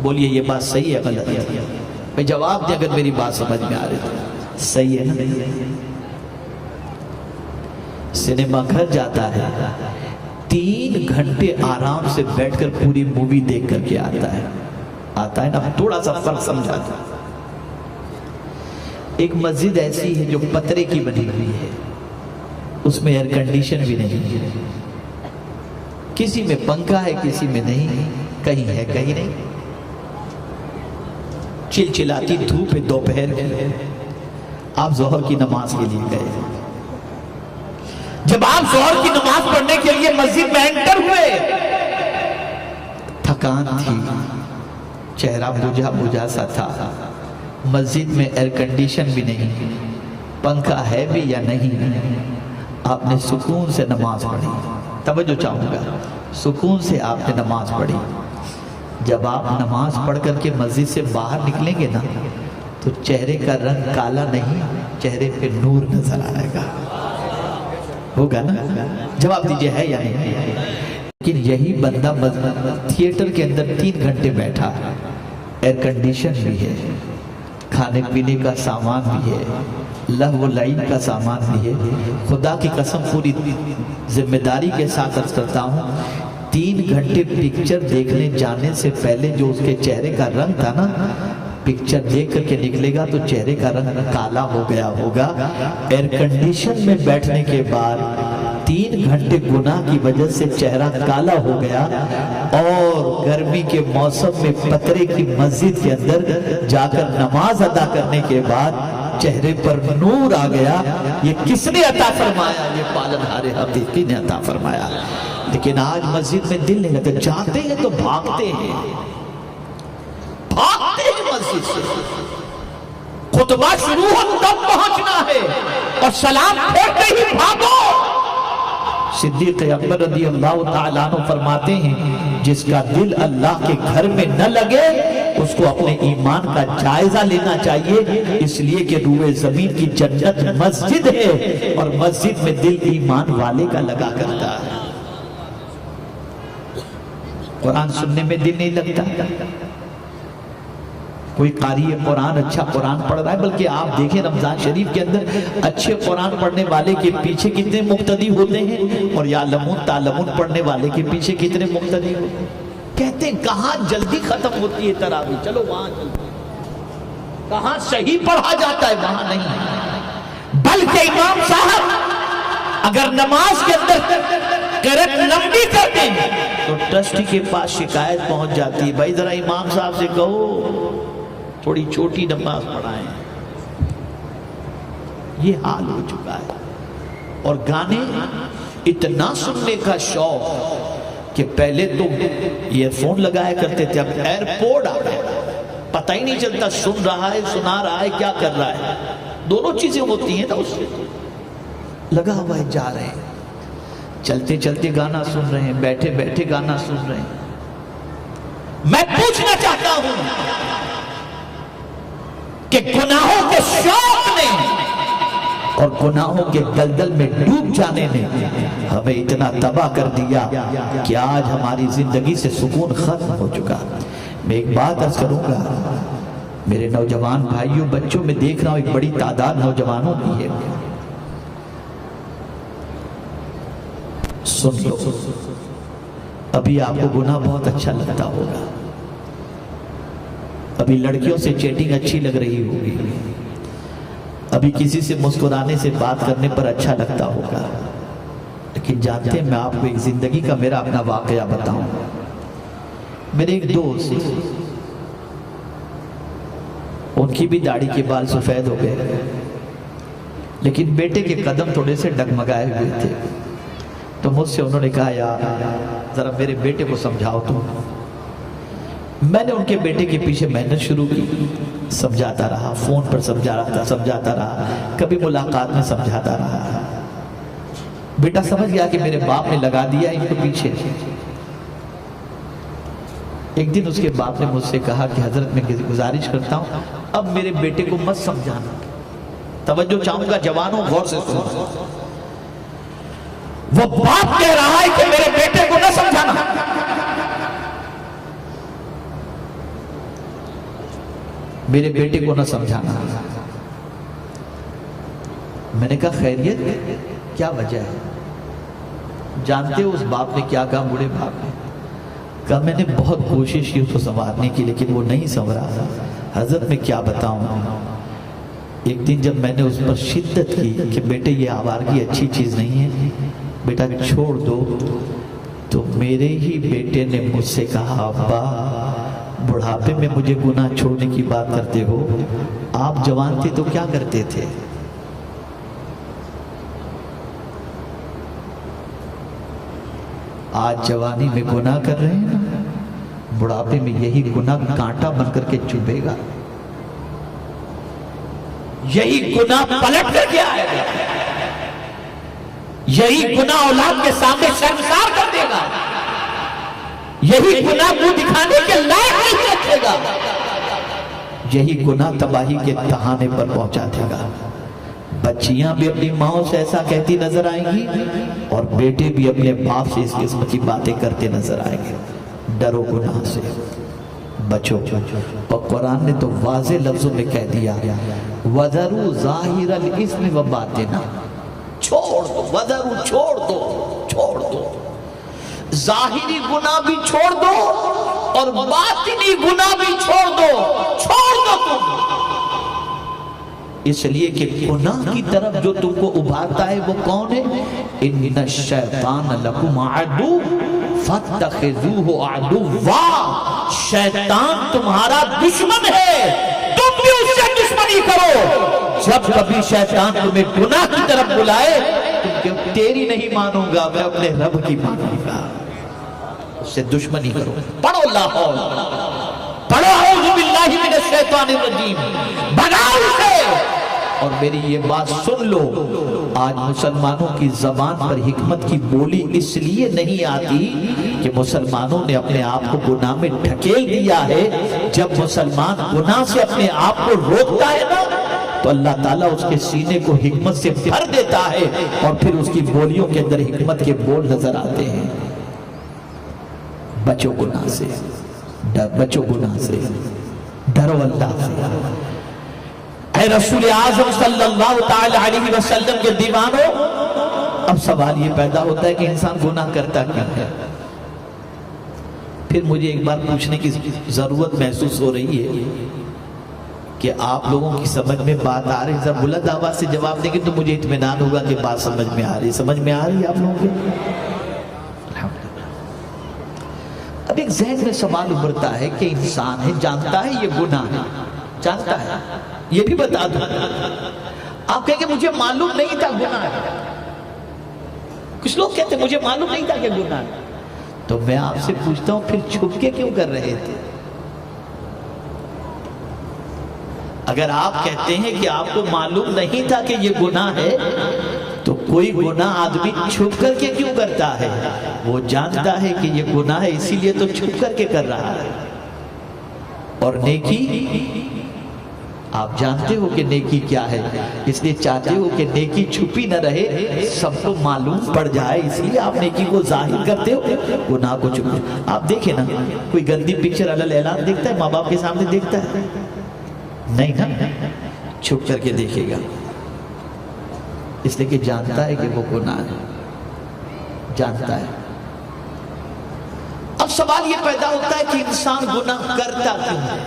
بولیے یہ بات صحیح ہے غلط ہے؟ میں جواب دیں اگر میری بات سمجھ میں آ رہی ہے، صحیح ہے نا؟ سینما گھر جاتا ہے، 3 گھنٹے آرام سے بیٹھ کر پوری مووی دیکھ کر کے آتا ہے نا؟ تھوڑا سا فرق سمجھا دیں۔ ایک مسجد ایسی ہے جو پترے کی بنی ہوئی ہے، اس میں ایئر کنڈیشن بھی نہیں ہے، کسی میں پنکھا ہے کسی میں نہیں، کہیں ہے کہیں نہیں، چلچلاتی دھوپ ہے دوپہر کی، آپ ظہر کی نماز کے لیے گئے، جب آپ ظہر کی نماز پڑھنے کے لیے مسجد میں انٹر ہوئے، تھکان تھی، چہرہ بجھا بجھا سا تھا، مسجد میں ایئر کنڈیشن بھی نہیں، پنکھا ہے بھی یا نہیں، آپ نے سکون سے نماز پڑھی۔ توجہ چاہوں گا، سکون سے آپ نے نماز پڑھی۔ جب آپ نماز پڑھ کر کے مسجد سے باہر نکلیں گے نا تو چہرے کا رنگ کالا نہیں، چہرے پہ نور نظر آئے گا، ہوگا نا؟ جواب دیجئے ہے یا نہیں؟ لیکن یہی بندہ تھیٹر کے اندر 3 گھنٹے بیٹھا، ایئر کنڈیشن بھی ہے، کھانے پینے کا سامان بھی ہے، لہو و لعب کا سامان بھی ہے، خدا کی قسم پوری ذمہ داری کے ساتھ عرض کرتا ہوں، 3 گھنٹے پکچر دیکھنے جانے سے پہلے جو اس کے چہرے کا رنگ تھا نا، پکچر دیکھ کر کے نکلے گا تو چہرے کا رنگ کالا ہو گیا ہوگا۔ ایئر کنڈیشن میں بیٹھنے کے بعد 3 گھنٹے گناہ کی وجہ سے چہرہ کالا ہو گیا، اور گرمی کے موسم میں پترے کی مسجد کے اندر جا کر نماز ادا کرنے کے بعد چہرے پر نور آ گیا۔ یہ کس نے عطا فرمایا؟ یہ پالنہار حقیقی نے عطا فرمایا۔ لیکن آج مسجد میں دل نہیں لگتا، جاتے ہیں تو بھاگتے ہیں، بھاگتے ہیں مسجد سے، خطبہ شروع ہو تب پہنچنا ہے اور سلام پھیرتے ہی بھاگو۔ صدیق اکبر رضی اللہ تعالیٰ عنہ فرماتے ہیں، جس کا دل اللہ کے گھر میں نہ لگے اس کو اپنے ایمان کا جائزہ لینا چاہیے، اس لیے کہ روئے زمین کی جنت مسجد ہے اور مسجد میں دل ایمان والے کا لگا کرتا ہے۔ قرآن سننے میں دل نہیں لگتا، کوئی قاری قرآن اچھا قرآن پڑھ رہا ہے، بلکہ آپ دیکھیں رمضان شریف کے اندر اچھے قرآن پڑھنے والے کے پیچھے کتنے مقتدی ہوتے ہیں، اور یعلمون تعلمون پڑھنے والے کے پیچھے کتنے مقتدی ہوتے ہیں۔ کہتے ہیں کہاں جلدی ختم ہوتی ہے تراویح، چلو وہاں چلو، کہاں صحیح پڑھا جاتا ہے وہاں نہیں، بلکہ امام صاحب اگر نماز کے اندر قرأت لمبی کرتے ہیں تو ٹرسٹی کے پاس شکایت پہنچ جاتی ہے، بھائی ذرا امام صاحب سے کہو تھوڑی چھوٹی نماز پڑھائیں۔ یہ حال ہو چکا ہے، اور گانے اتنا سننے کا شوق کہ پہلے تو ایئر فون لگایا کرتے تھے، اب ایئرپورٹ آ گئے، پتہ ہی نہیں چلتا سن رہا ہے سنا رہا ہے کیا کر رہا ہے، دونوں چیزیں ہوتی ہیں نا اس سے، لگا ہوا ہے جا رہے ہیں، چلتے چلتے گانا سن رہے ہیں، بیٹھے بیٹھے گانا سن رہے ہیں۔ میں پوچھنا چاہتا ہوں کہ گناہوں کے شوق نے اور گناہوں کے دلدل میں ڈوب جانے نے ہمیں اتنا تباہ کر دیا کہ آج ہماری زندگی سے سکون ختم ہو چکا۔ میں ایک بات عرض کروں گا میرے نوجوان بھائیوں بچوں، میں دیکھ رہا ہوں ایک بڑی تعداد نوجوانوں کی ہے، سن لو، ابھی آپ کو گناہ بہت اچھا لگتا ہوگا، ابھی لڑکیوں سے چیٹنگ اچھی لگ رہی ہوگی، ابھی کسی سے مسکرانے سے بات کرنے پر اچھا لگتا ہوگا، لیکن جانتے ہیں میں آپ کو ایک زندگی کا میرا اپنا واقعہ بتاؤں۔ میرے ایک دوست، ان کی بھی داڑھی کے بال سفید ہو گئے، لیکن بیٹے کے قدم تھوڑے سے ڈگمگائے ہوئے تھے، تو مجھ سے انہوں نے کہا یار ذرا میرے بیٹے کو سمجھاؤ تم۔ میں نے ان کے بیٹے کے پیچھے محنت شروع کی، سمجھاتا رہا، فون پر سمجھاتا رہا، کبھی ملاقات میں سمجھاتا رہا۔ بیٹا سمجھ گیا کہ میرے باپ نے لگا دیا ان کو پیچھے۔ ایک دن اس کے باپ نے مجھ سے کہا کہ حضرت میں گزارش کرتا ہوں اب میرے بیٹے کو مت سمجھانا، توجہ چاہوں گا جوانوں غور سے سنو۔ وہ باپ کہہ رہا ہے کہ میرے بیٹے کو نہ سمجھانا، میرے بیٹے کو نہ سمجھانا۔ میں نے کہا خیریت کیا وجہ ہے؟ جانتے ہو اس باپ نے کیا کہا؟ بوڑھے باپ نے کہا میں نے بہت کوشش کی اس کو سنوارنے کی لیکن وہ نہیں سنورا۔ حضرت میں کیا بتاؤں، ایک دن جب میں نے اس پر شدت کی کہ بیٹے یہ آوارگی اچھی چیز نہیں ہے، بیٹا چھوڑ دو، تو میرے ہی بیٹے نے مجھ سے کہا ابا بڑھاپے میں مجھے گناہ چھوڑنے کی بات کرتے ہو، آپ جوان تھے تو کیا کرتے تھے؟ آج جوانی میں گناہ کر رہے ہیں نا، بڑھاپے میں یہی گناہ کانٹا بن کر کے چبھے گا، یہی گناہ پلٹ کر کے آئے گا، یہی گناہ اولاد کے سامنے شرمسار کر دے گا، یہی گناہ منہ دکھانے کے لائق نہیں رکھے گا، یہی گناہ تباہی کے تہانے پر پہنچا دے گا۔ بچیاں بھی اپنی ماں سے ایسا کہتی نظر آئیں گی اور بیٹے بھی اپنے باپ سے اس قسم کی باتیں کرتے نظر آئیں گے۔ ڈرو گناہ سے، بچو۔ اور قرآن نے تو واضح لفظوں میں کہہ دیا وَذَرُوا ظَاهِرَ الْإِثْمِ وَبَاطِنَهُ، چھوڑ دو، وَذَرُوا چھوڑ دو، ظاہری گناہ بھی چھوڑ دو اور باطنی گناہ بھی چھوڑ دو تم، اس لیے کہ گناہ کی طرف جو تم کو ابھارتا ہے وہ کون ہے؟ ان الشیطان لکم عدو فاتخذوہ عدوا، شیطان تمہارا دشمن ہے، تم بھی اس سے دشمنی کرو۔ جب کبھی شیطان تمہیں گناہ کی طرف بلائے تم تیری نہیں مانوں گا، میں اپنے رب کی مانوں گا، اس سے دشمنی کرو۔ پڑھو اللہ پڑھو اعوذ باللہ من الشیطان الرجیم، بھگاؤ اسے۔ اور میری یہ بات سن لو، آج مسلمانوں کی زبان پر حکمت کی بولی اس لیے نہیں آتی کہ مسلمانوں نے اپنے آپ کو گناہ میں ڈھکیل دیا ہے۔ جب مسلمان گناہ سے اپنے آپ کو روکتا ہے نا تو اللہ تعالیٰ اس کے سینے کو حکمت سے بھر دیتا ہے اور پھر اس کی بولیوں کے اندر حکمت کے بول نظر آتے ہیں۔ بچو گناہ سے، بچو گناہ سے، ڈرو اللہ سے۔ اے رسول اعظم صلی اللہ تعالی علیہ وسلم کے دیوانوں، اب سوال یہ پیدا ہوتا ہے کہ انسان گناہ کرتا کیا ہے؟ پھر مجھے ایک بار پوچھنے کی ضرورت محسوس ہو رہی ہے کہ آپ لوگوں کی سمجھ میں بات آ رہی ہے، ذرا بلند آواز سے جواب دیں گے تو مجھے اطمینان ہوگا کہ بات سمجھ میں آ رہی ہے۔ سمجھ میں آ رہی ہے آپ لوگوں کے؟ اب ایک ذہن میں سوال ابھرتا ہے کہ انسان ہے، جانتا ہے یہ گناہ ہے، جانتا ہے، یہ بھی بتا دوں، آپ کہیں کہ مجھے معلوم نہیں تھا گناہ ہے، کچھ لوگ کہتے ہیں مجھے معلوم نہیں تھا کہ گناہ ہے، تو میں آپ سے پوچھتا ہوں پھر چھپ کے کیوں کر رہے تھے؟ اگر آپ کہتے ہیں کہ آپ کو معلوم نہیں تھا کہ یہ گناہ ہے تو کوئی گناہ آدمی چھپ کر کے کیوں کرتا ہے؟ وہ جانتا ہے کہ یہ گناہ ہے اسی لیے تو چھپ کر کے کر رہا ہے۔ اور نیکی آپ جانتے ہو کہ نیکی کیا ہے، اس لیے چاہتے ہو کہ نیکی چھپی نہ رہے، سب کو معلوم پڑ جائے، اس لیے آپ نیکی کو ظاہر کرتے ہو، گناہ کو چھپو۔ آپ دیکھیں نا، کوئی گندی پکچر علی الاعلان دیکھتا ہے، ماں باپ کے سامنے دیکھتا ہے؟ نہیں نا، چھپ کر کے دیکھے گا، اس لیے کہ جانتا ہے کہ وہ گناہ ہے، جانتا ہے۔ اب سوال یہ پیدا ہوتا ہے کہ انسان گناہ کرتا کیوں ہے؟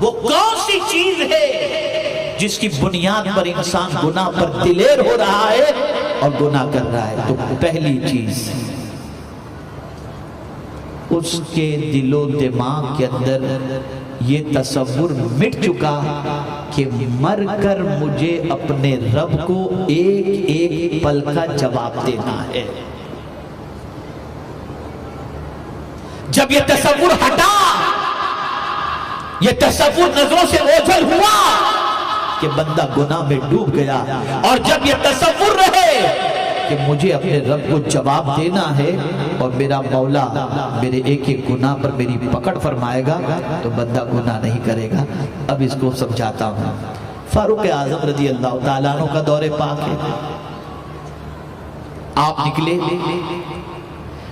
وہ کون سی چیز ہے جس کی بنیاد پر انسان گناہ پر دلیر ہو رہا ہے اور گناہ کر رہا ہے؟ تو پہلی چیز، اس کے دل و دماغ کے اندر یہ تصور مٹ چکا کہ مر کر مجھے اپنے رب کو ایک ایک پل کا جواب دینا ہے۔ جب یہ تصور ہٹا، یہ تصور نظروں سے اوجھل ہوا کہ بندہ گناہ میں ڈوب گیا، اور جب یہ تصور رہے کہ مجھے اپنے رب کو جواب دینا ہے اور میرا مولا میرے ایک ایک گناہ پر میری پکڑ فرمائے گا، تو بندہ گناہ نہیں کرے گا۔ اب اس کو سمجھاتا ہوں۔ فاروق اعظم رضی اللہ تعالیٰ عنہ کا دور پاک ہے، آپ نکلے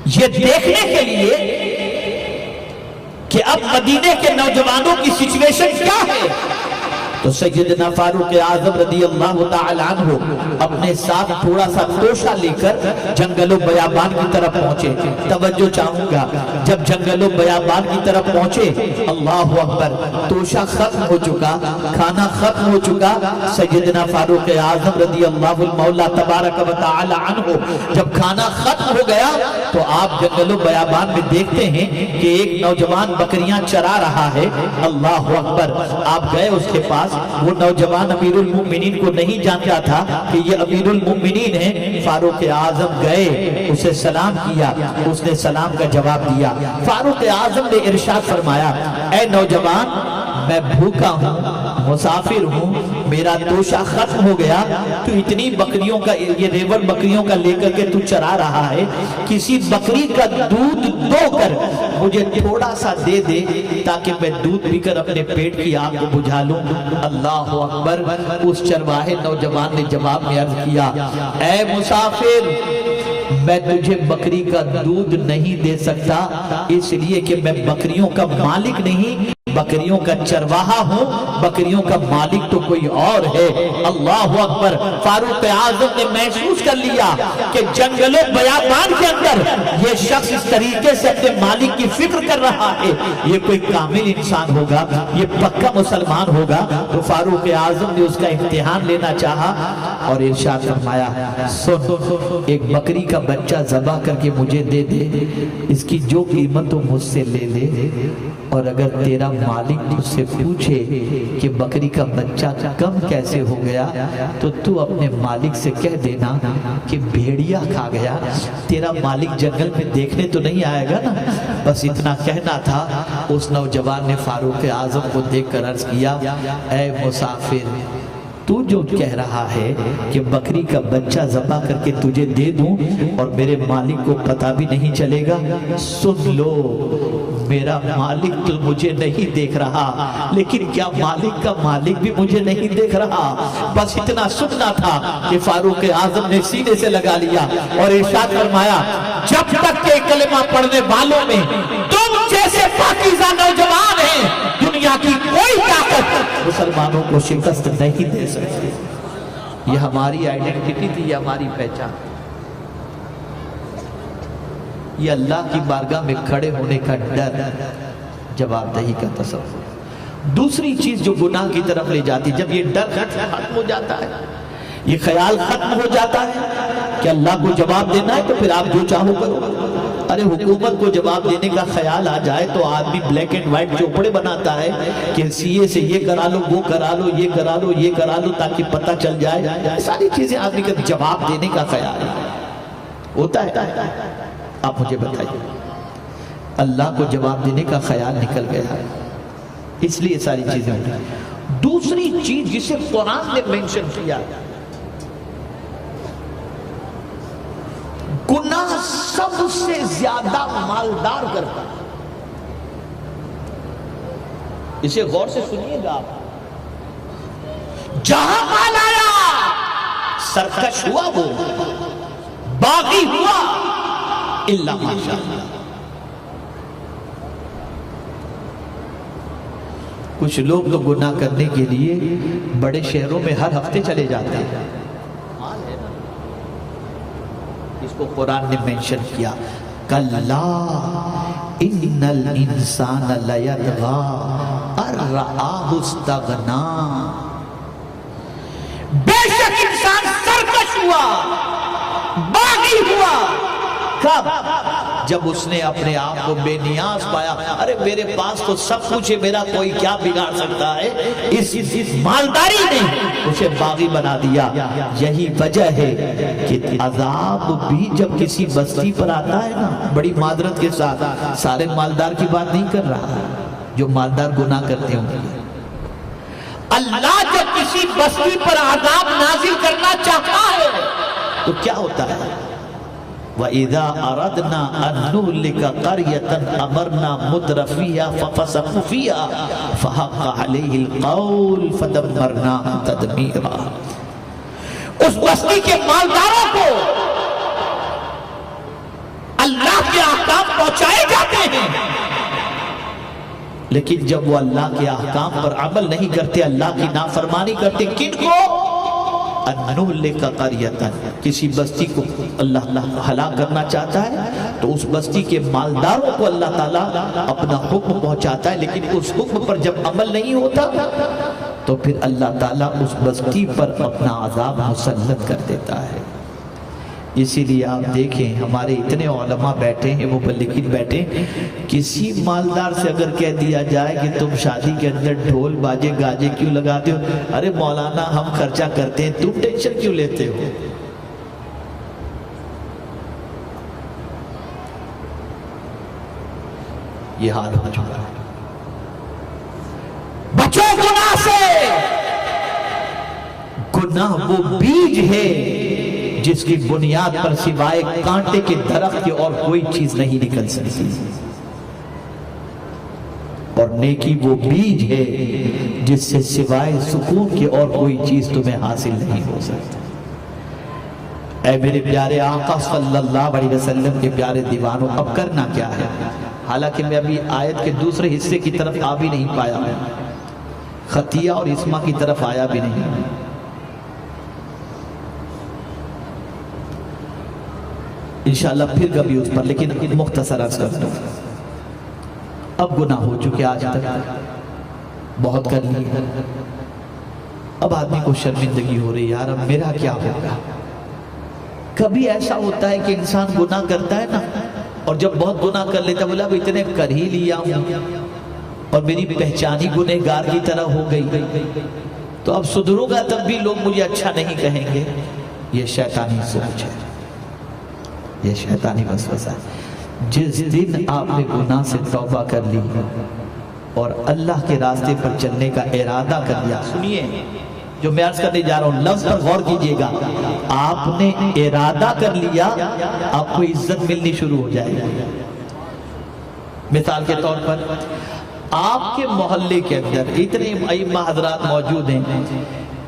یہ دیکھنے کے لیے کہ اب مدینے کے نوجوانوں کی سچویشن کیا ہے۔ تو سیدنا فاروق اعظم رضی اللہ تعالیٰ عنہ اپنے ساتھ تھوڑا سا توشہ لے کر جنگل و بیابان کی طرف پہنچے۔ توجہ چاہوں گا، جب جنگل و بیابان کی طرف پہنچے، اللہ اکبر، توشہ ختم ہو چکا، کھانا ختم ہو چکا۔ سیدنا فاروق اعظم رضی اللہ المولا تبارک و تعالی عنہ جب کھانا ختم ہو گیا تو آپ جنگل و بیابان میں دیکھتے ہیں کہ ایک نوجوان بکریاں چرا رہا ہے۔ اللہ اکبر، آپ گئے اس کے پاس، وہ نوجوان امیر المومنین کو نہیں جانتا تھا کہ یہ امیر المومنین ہے۔ فاروق اعظم گئے، اسے سلام کیا، اس نے سلام کا جواب دیا۔ فاروق اعظم نے ارشاد فرمایا، اے نوجوان، میں بھوکا ہوں، مسافر ہوں، میرا توشہ ختم ہو گیا، تو اتنی بکریوں کا، یہ ریوڑ بکریوں کا لے کر کے تو چرا رہا ہے، کسی بکری کا دودھ دو کر مجھے تھوڑا سا دے دے تاکہ میں دودھ پی کر اپنے پیٹ کی آگ کو بجھا لوں۔ اللہ اکبر، اس چرواہے نوجوان نے جواب میں عرض کیا، اے مسافر، میں تجھے بکری کا دودھ نہیں دے سکتا، اس لیے کہ میں بکریوں کا مالک نہیں، بکریوں کا چرواہا ہوں، بکریوں کا مالک تو کوئی اور ہے۔ اللہ اکبر، فاروق اعظم نے محسوس کر لیا کہ جنگل و بیابان کے اندر یہ شخص اس طریقے سے اپنے مالک کی فکر کر رہا ہے، یہ کوئی کامل انسان ہوگا، یہ پکا مسلمان ہوگا۔ تو فاروق اعظم نے اس کا امتحان لینا چاہا اور ارشاد فرمایا، سن، ایک بکری کا بچہ ذبح کر کے مجھے دے دے، اس کی جو قیمت تو مجھ سے لے لے، اور اگر تیرا مالک تجھ سے پوچھے کہ بکری کا بچہ کم کیسے ہو گیا تو تو اپنے مالک سے کہہ دینا کہ بھیڑیا کھا گیا، تیرا مالک جنگل میں دیکھنے تو نہیں آئے گا نا۔ بس اتنا کہنا تھا۔ اس نوجوان نے فاروق اعظم کو دیکھ کر عرض کیا، اے مسافر، تو جو کہہ رہا ہے کہ بکری کا بچہ ذبح کر کے تجھے دے دوں اور میرے مالک کو پتہ بھی نہیں چلے گا، سن لو، میرا مالک تو مجھے نہیں دیکھ رہا، لیکن کیا مالک کا مالک بھی مجھے نہیں دیکھ رہا؟ بس اتنا سننا تھا کہ فاروق اعظم نے سینے سے لگا لیا اور ارشاد فرمایا، جب تک کہ کلمہ پڑھنے والوں میں تم جیسے پاکیزہ نوجوان ہیں، دنیا کی کوئی طاقت مسلمانوں کو شکست نہیں دے سکتی۔ یہ ہماری آئیڈینٹی تھی، یہ ہماری پہچان، یہ اللہ کی بارگاہ میں کھڑے ہونے کا ڈر، جواب دہی کا تصور۔ دوسری چیز جو گناہ کی طرف لے جاتی، جب یہ ڈر ختم ہو جاتا ہے، یہ خیال ختم ہو جاتا ہے کہ اللہ کو جواب دینا ہے تو پھر آپ جو چاہو کرو۔ ارے حکومت کو جواب دینے کا خیال آ جائے تو آدمی بلیک اینڈ وائٹ چوپڑے بناتا ہے کہ سی اے سے یہ کرا لو، وہ کرا لو، یہ کرا لو، یہ کرا لو، تاکہ پتہ چل جائے۔ ساری چیزیں آدمی کا جواب دینے کا خیال ہوتا ہے۔ آپ مجھے بتائیے. اللہ کو جواب دینے کا خیال نکل گیا، اس لیے ساری چیزیں ہو رہی. دوسری چیز جسے قرآن نے مینشن کیا، گناہ سب سے زیادہ مالدار کرتا ہے. اسے غور سے سنیے گا آپ. جہاں مال آیا سرکش ہوا، وہ باغی ہوا، الا ماشاء اللہ. کچھ لوگ تو گناہ کرنے کے لیے بڑے شہروں میں ہر ہفتے چلے جاتے ہیں. اس کو قرآن نے مینشن کیا، کلا ان الانسان لیطغی ان رآہ استغنی. بے شک انسان سرکش ہوا، باغی ہوا. کب؟ جب اس نے اپنے آپ کو بے نیاز پایا. ارے میرے پاس تو سب کچھ ہے، میرا کوئی کیا بگاڑ سکتا ہے. اس مالداری نے اسے باغی بنا دیا. یہی وجہ ہے کہ عذاب بھی جب کسی بستی پر آتا ہے نا، بڑی معذرت کے ساتھ، سارے مالدار کی بات نہیں کر رہا، جو مالدار گناہ کرتے ہوں گے. اللہ جب کسی بستی پر عذاب نازل کرنا چاہتا ہے تو کیا ہوتا ہے؟ وَإِذَا أَرَدْنَا أَن نُهْلِكَ قَرْيَةً أَمَرْنَا مُتْرَفِيهَا فَفَسَقُوا فِيهَا فَحَقَّ عَلَيْهِ الْقَوْلُ فَدَمَّرْنَاهَا تَدْمِيرًا. اس بستی کے مالداروں کو اللہ کے احکام پہنچائے جاتے ہیں، لیکن جب وہ اللہ کے احکام پر عمل نہیں کرتے، اللہ کی نافرمانی کرتے. کن کو؟ انُهْلِكَ قَرْيَةً، کسی بستی کو اللہ ہلاک کرنا چاہتا ہے تو اس بستی کے مالداروں کو اللہ تعالیٰ اپنا حکم پہنچاتا ہے، لیکن اس حکم پر جب عمل نہیں ہوتا تو پھر اللہ تعالیٰ اس بستی پر اپنا عذاب مسلط کر دیتا ہے. اسی لیے آپ دیکھیں ہمارے اتنے علماء بیٹھے ہیں، مبلغین بیٹھے ہیں، کسی مالدار سے اگر کہہ دیا جائے کہ تم شادی کے اندر ڈھول باجے گاجے کیوں لگاتے ہو؟ ارے مولانا ہم خرچہ کرتے ہیں، تم ٹینشن کیوں لیتے ہو؟ یہ حال ہو چکا ہے. بچو گناہ سے. گناہ وہ بیج ہے جس کی بنیاد پر سوائے کانٹے کے درخت کی اور کوئی چیز نہیں نکل سکتی، اور نیکی وہ بیج ہے جس سے سوائے سکون کے اور کوئی چیز تمہیں حاصل نہیں ہو سکتی. اے میرے پیارے آقا صلی اللہ علیہ وسلم کے پیارے دیوانوں، اب کرنا کیا ہے؟ حالانکہ میں ابھی آیت کے دوسرے حصے کی طرف آ بھی نہیں پایا ہوں، خطیہ اور اسما کی طرف آیا بھی نہیں. انشاءاللہ پھر کبھی اس پر، لیکن مختصر عرض کر دوں. اب گناہ ہو چکے، آج تک بہت کر لی ہے. اب آدمی کو شرمندگی ہو رہی، یار اب میرا کیا ہوگا. کبھی ایسا ہوتا ہے کہ انسان گناہ کرتا ہے نا، اور جب بہت گناہ کر لیتا ہے، بولا اب اتنے کر ہی لیا ہوں اور میری پہچانی گنہگار کی طرح ہو گئی، تو اب سدھروں گا تب بھی لوگ مجھے اچھا نہیں کہیں گے. یہ شیطانی سوچ ہے، یہ شیطانی وسوسہ ہے. جس دن آپ نے گناہ سے توبہ کر لی اور اللہ کے راستے پر چلنے کا ارادہ کر لیا، سنیے جو میں عرض کرنے جا رہا ہوں، لفظ پر غور کیجئے گا. آپ نے ارادہ کر لیا، آپ کو عزت ملنی شروع ہو جائے گی. مثال کے طور پر آپ کے محلے کے اندر اتنے ائمہ حضرات موجود ہیں،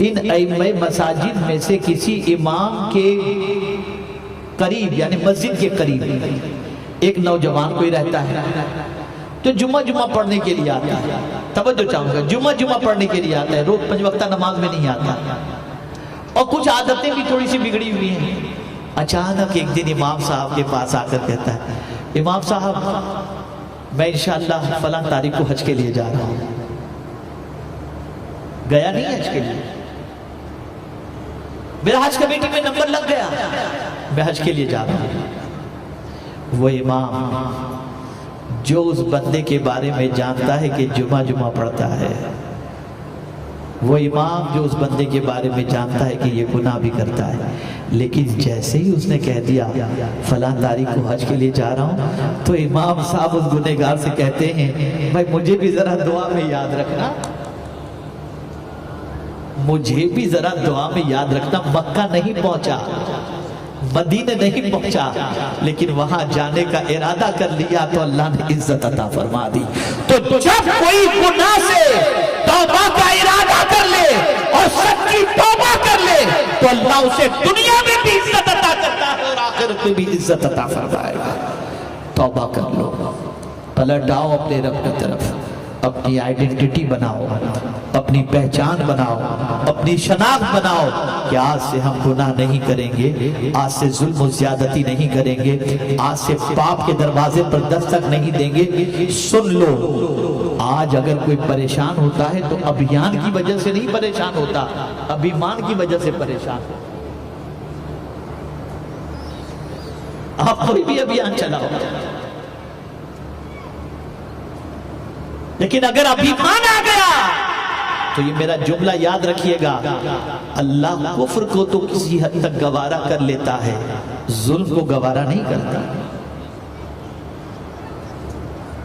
ان ائمہ مساجد میں سے کسی امام کے قریب یعنی مسجد کے قریب ایک نوجوان کوئی رہتا ہے، تو جمعہ پڑھنے کے لیے آتا ہے. توجہ چاہوں گا، جمعہ پڑھنے کے لیے آتا ہے، روز 5 وقتہ نماز میں نہیں آتا، اور کچھ عادتیں بھی تھوڑی سی بگڑی ہوئی ہیں. اچانک ایک دن امام صاحب کے پاس آ کر کہتا ہے، امام صاحب میں انشاءاللہ فلاں تاریخ کو حج کے لیے جا رہا ہوں. گیا نہیں حج کے لیے، میرا حج کمیٹی میں نمبر لگ گیا، میں حج کے لیے جا رہا ہوں. وہ امام جو اس بندے کے بارے میں جانتا ہے کہ جمعہ پڑھتا ہے، وہ امام جو اس بندے کے بارے میں جانتا ہے کہ یہ گناہ بھی کرتا ہے، لیکن جیسے ہی اس نے کہہ دیا فلاں تاریخ کو حج کے لیے جا رہا ہوں، تو امام صاحب اس گنہگار سے کہتے ہیں بھائی مجھے بھی ذرا دعا میں یاد رکھنا، مجھے بھی ذرا دعا میں یاد رکھنا۔ مکہ نہیں پہنچا، مدینہ نہیں پہنچا، لیکن وہاں جانے کا ارادہ کر لیا تو اللہ نے عزت عطا فرما دی۔ تو جب کوئی گناہ سے توبہ کا ارادہ کر لے اور سچی توبہ کر لے تو اللہ اسے دنیا میں بھی عزت عطا کرتا ہے اور آخرت میں بھی عزت عطا فرمائے گا۔ توبہ کر لو، پلٹ آؤ اپنے رب کی طرف، اپنی آئیڈینٹی بناؤ، اپنی پہچان بناؤ، اپنی شناخت بناؤ کہ آج سے ہم گناہ نہیں کریں گے، آج سے ظلم و زیادتی نہیں کریں گے، آج سے پاپ کے دروازے پر دستک نہیں دیں گے۔ سن لو، آج اگر کوئی پریشان ہوتا ہے تو ابھیان کی وجہ سے نہیں پریشان ہوتا، ابھیمان کی وجہ سے پریشان ہوتا۔ آپ کوئی بھی ابھیان چلاؤ، لیکن اگر ابھیمان آ گیا تو یہ میرا جملہ یاد رکھیے گا، اللہ کفر کو تو کسی حد تک گوارا کر لیتا ہے، ظلم کو گوارا نہیں کرتا۔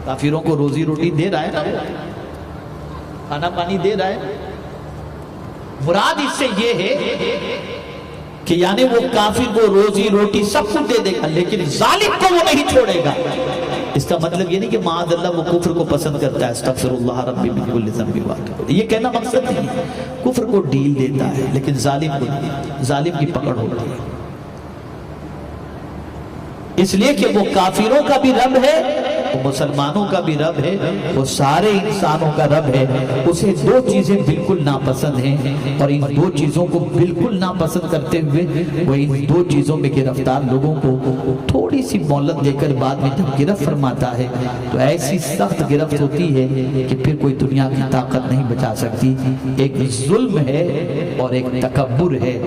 کافروں کو روزی روٹی دے رہا ہے نا، کھانا پانی دے رہا ہے۔ مراد اس سے یہ ہے کہ یعنی وہ کافر کو روزی روٹی سب کچھ دے دے گا، لیکن ظالم کو وہ نہیں چھوڑے گا۔ اس کا مطلب یہ نہیں کہ معاذ اللہ وہ کفر کو پسند کرتا ہے، استغفر اللہ ربی من کل ذنب واتوب، یہ کہنا مقصد نہیں ہے۔ کفر کو ڈیل دیتا ہے لیکن ظالم کو نہیں، ظالم کی پکڑ ہوتی ہے، اس لیے کہ وہ کافروں کا بھی رب ہے، وہ مسلمانوں کا بھی رب ہے، وہ سارے انسانوں کا رب ہے۔ اسے دو چیزیں بالکل ناپسند ہیں، اور ان دو چیزوں کو بالکل ناپسند کرتے ہوئے وہ ان دو چیزوں میں گرفتار لوگوں کو تھوڑی سی مہلت دے کر بعد میں جب گرفت فرماتا ہے تو ایسی سخت گرفت ہوتی ہے کہ پھر کوئی دنیا کی طاقت نہیں بچا سکتی۔ ایک ظلم ہے اور ایک تکبر ہے،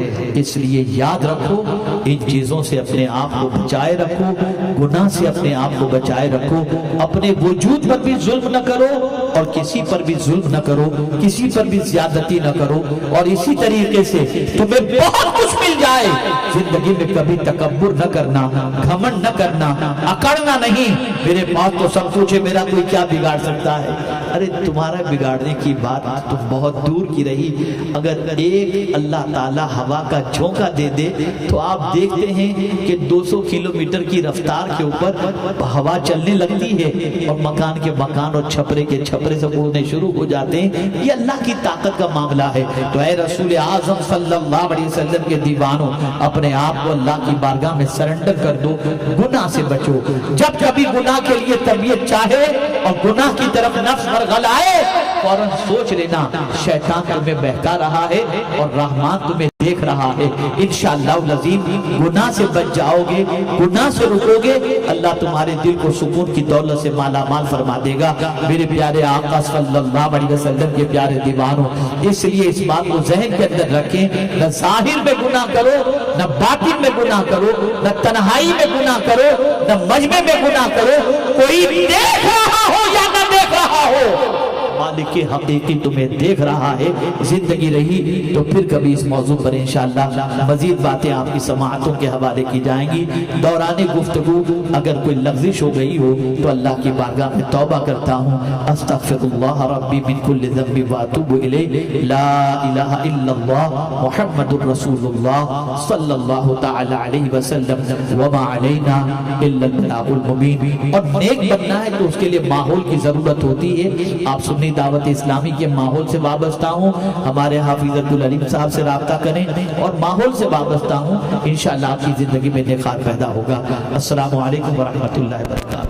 اس لیے یاد رکھو ان چیزوں سے اپنے آپ کو بچائے رکھو، گناہ سے اپنے آپ کو بچائے رکھو، اپنے وجود پر بھی ظلم نہ کرو اور کسی پر بھی ظلم نہ کرو، کسی پر بھی زیادتی نہ کرو، اور اسی طریقے سے تمہیں بہت کچھ مل جائے زندگی میں کبھی تکبر نہ کرنا، گھمنڈ نہ کرنا، اکڑنا نہیں۔ میرے پاس تو سب کچھ ہے، میرا کوئی کیا بگاڑ سکتا ہے؟ ارے تمہارا بگاڑنے کی بات تو بہت دور کی رہی، اگر ایک اللہ تعالی ہوا کا جھونکا دے دے تو آپ دیکھتے ہیں کہ 200 کلومیٹر کی رفتار کے اوپر ہوا چلنے لگتی ہے اور مکان کے مکان اور چھپرے کے چھپرے سے اڑنے شروع ہو جاتے ہیں۔ یہ اللہ کی طاقت کا معاملہ ہے۔ تو اے رسول اعظم صلی اللہ علیہ وسلم کے دیوانوں، اپنے آپ کو اللہ کی بارگاہ میں سرنڈر کر دو، گناہ سے بچو۔ جب کبھی گناہ کے لیے طبیعت چاہے اور گناہ کی طرف نفس مرغل آئے، فوراً سوچ لینا شیطان تمہیں بہکا رہا ہے اور رحمان تمہیں دیکھ رہا ہے۔ انشاءاللہ العظیم گناہ سے بچ جاؤ گے، گناہ سے رکو گے، اللہ تمہارے دل کو سکون کی دولت سے مالا مال فرما دے گا۔ میرے پیارے آقا صلی اللہ علیہ وسلم کے پیارے دیوانوں، اس لیے اس بات کو ذہن کے اندر رکھیں، نہ ظاہر میں گناہ کرو، نہ باطن میں گناہ کرو، نہ تنہائی میں گناہ کرو، نہ مجمع میں گناہ کرو۔ کوئی دیکھ رہا ہو یا نہ دیکھ رہا ہو، مالک حقیقی تمہیں دیکھ رہا ہے۔ زندگی رہی تو پھر کبھی اس موضوع پر انشاءاللہ مزید باتیں آپ کی سماعتوں کے حوالے کی جائیں گی۔ دوران گفتگو اگر کوئی لغزش ہو گئی ہو تو اللہ کی بارگاہ میں توبہ کرتا ہوں، استغفر اللہ ربی من کل ذنب واتوب الیہ، لا الہ الا اللہ محمد رسول اللہ صلی اللہ تعالی علیہ وسلم، وما علینا الا البلاغ المبین۔ اور نیک بننا ہے تو اس کے لیے ماحول کی ضرورت ہوتی ہے۔ آپ سنی دعوت اسلامی کے ماحول سے وابستہ ہوں، ہمارے حافظ عبدالعلیم صاحب سے رابطہ کریں، اور ماحول سے وابستہ ہوں، انشاءاللہ آپ کی زندگی میں نخات پیدا ہوگا۔ السلام علیکم ورحمۃ اللہ وبرکاتہ۔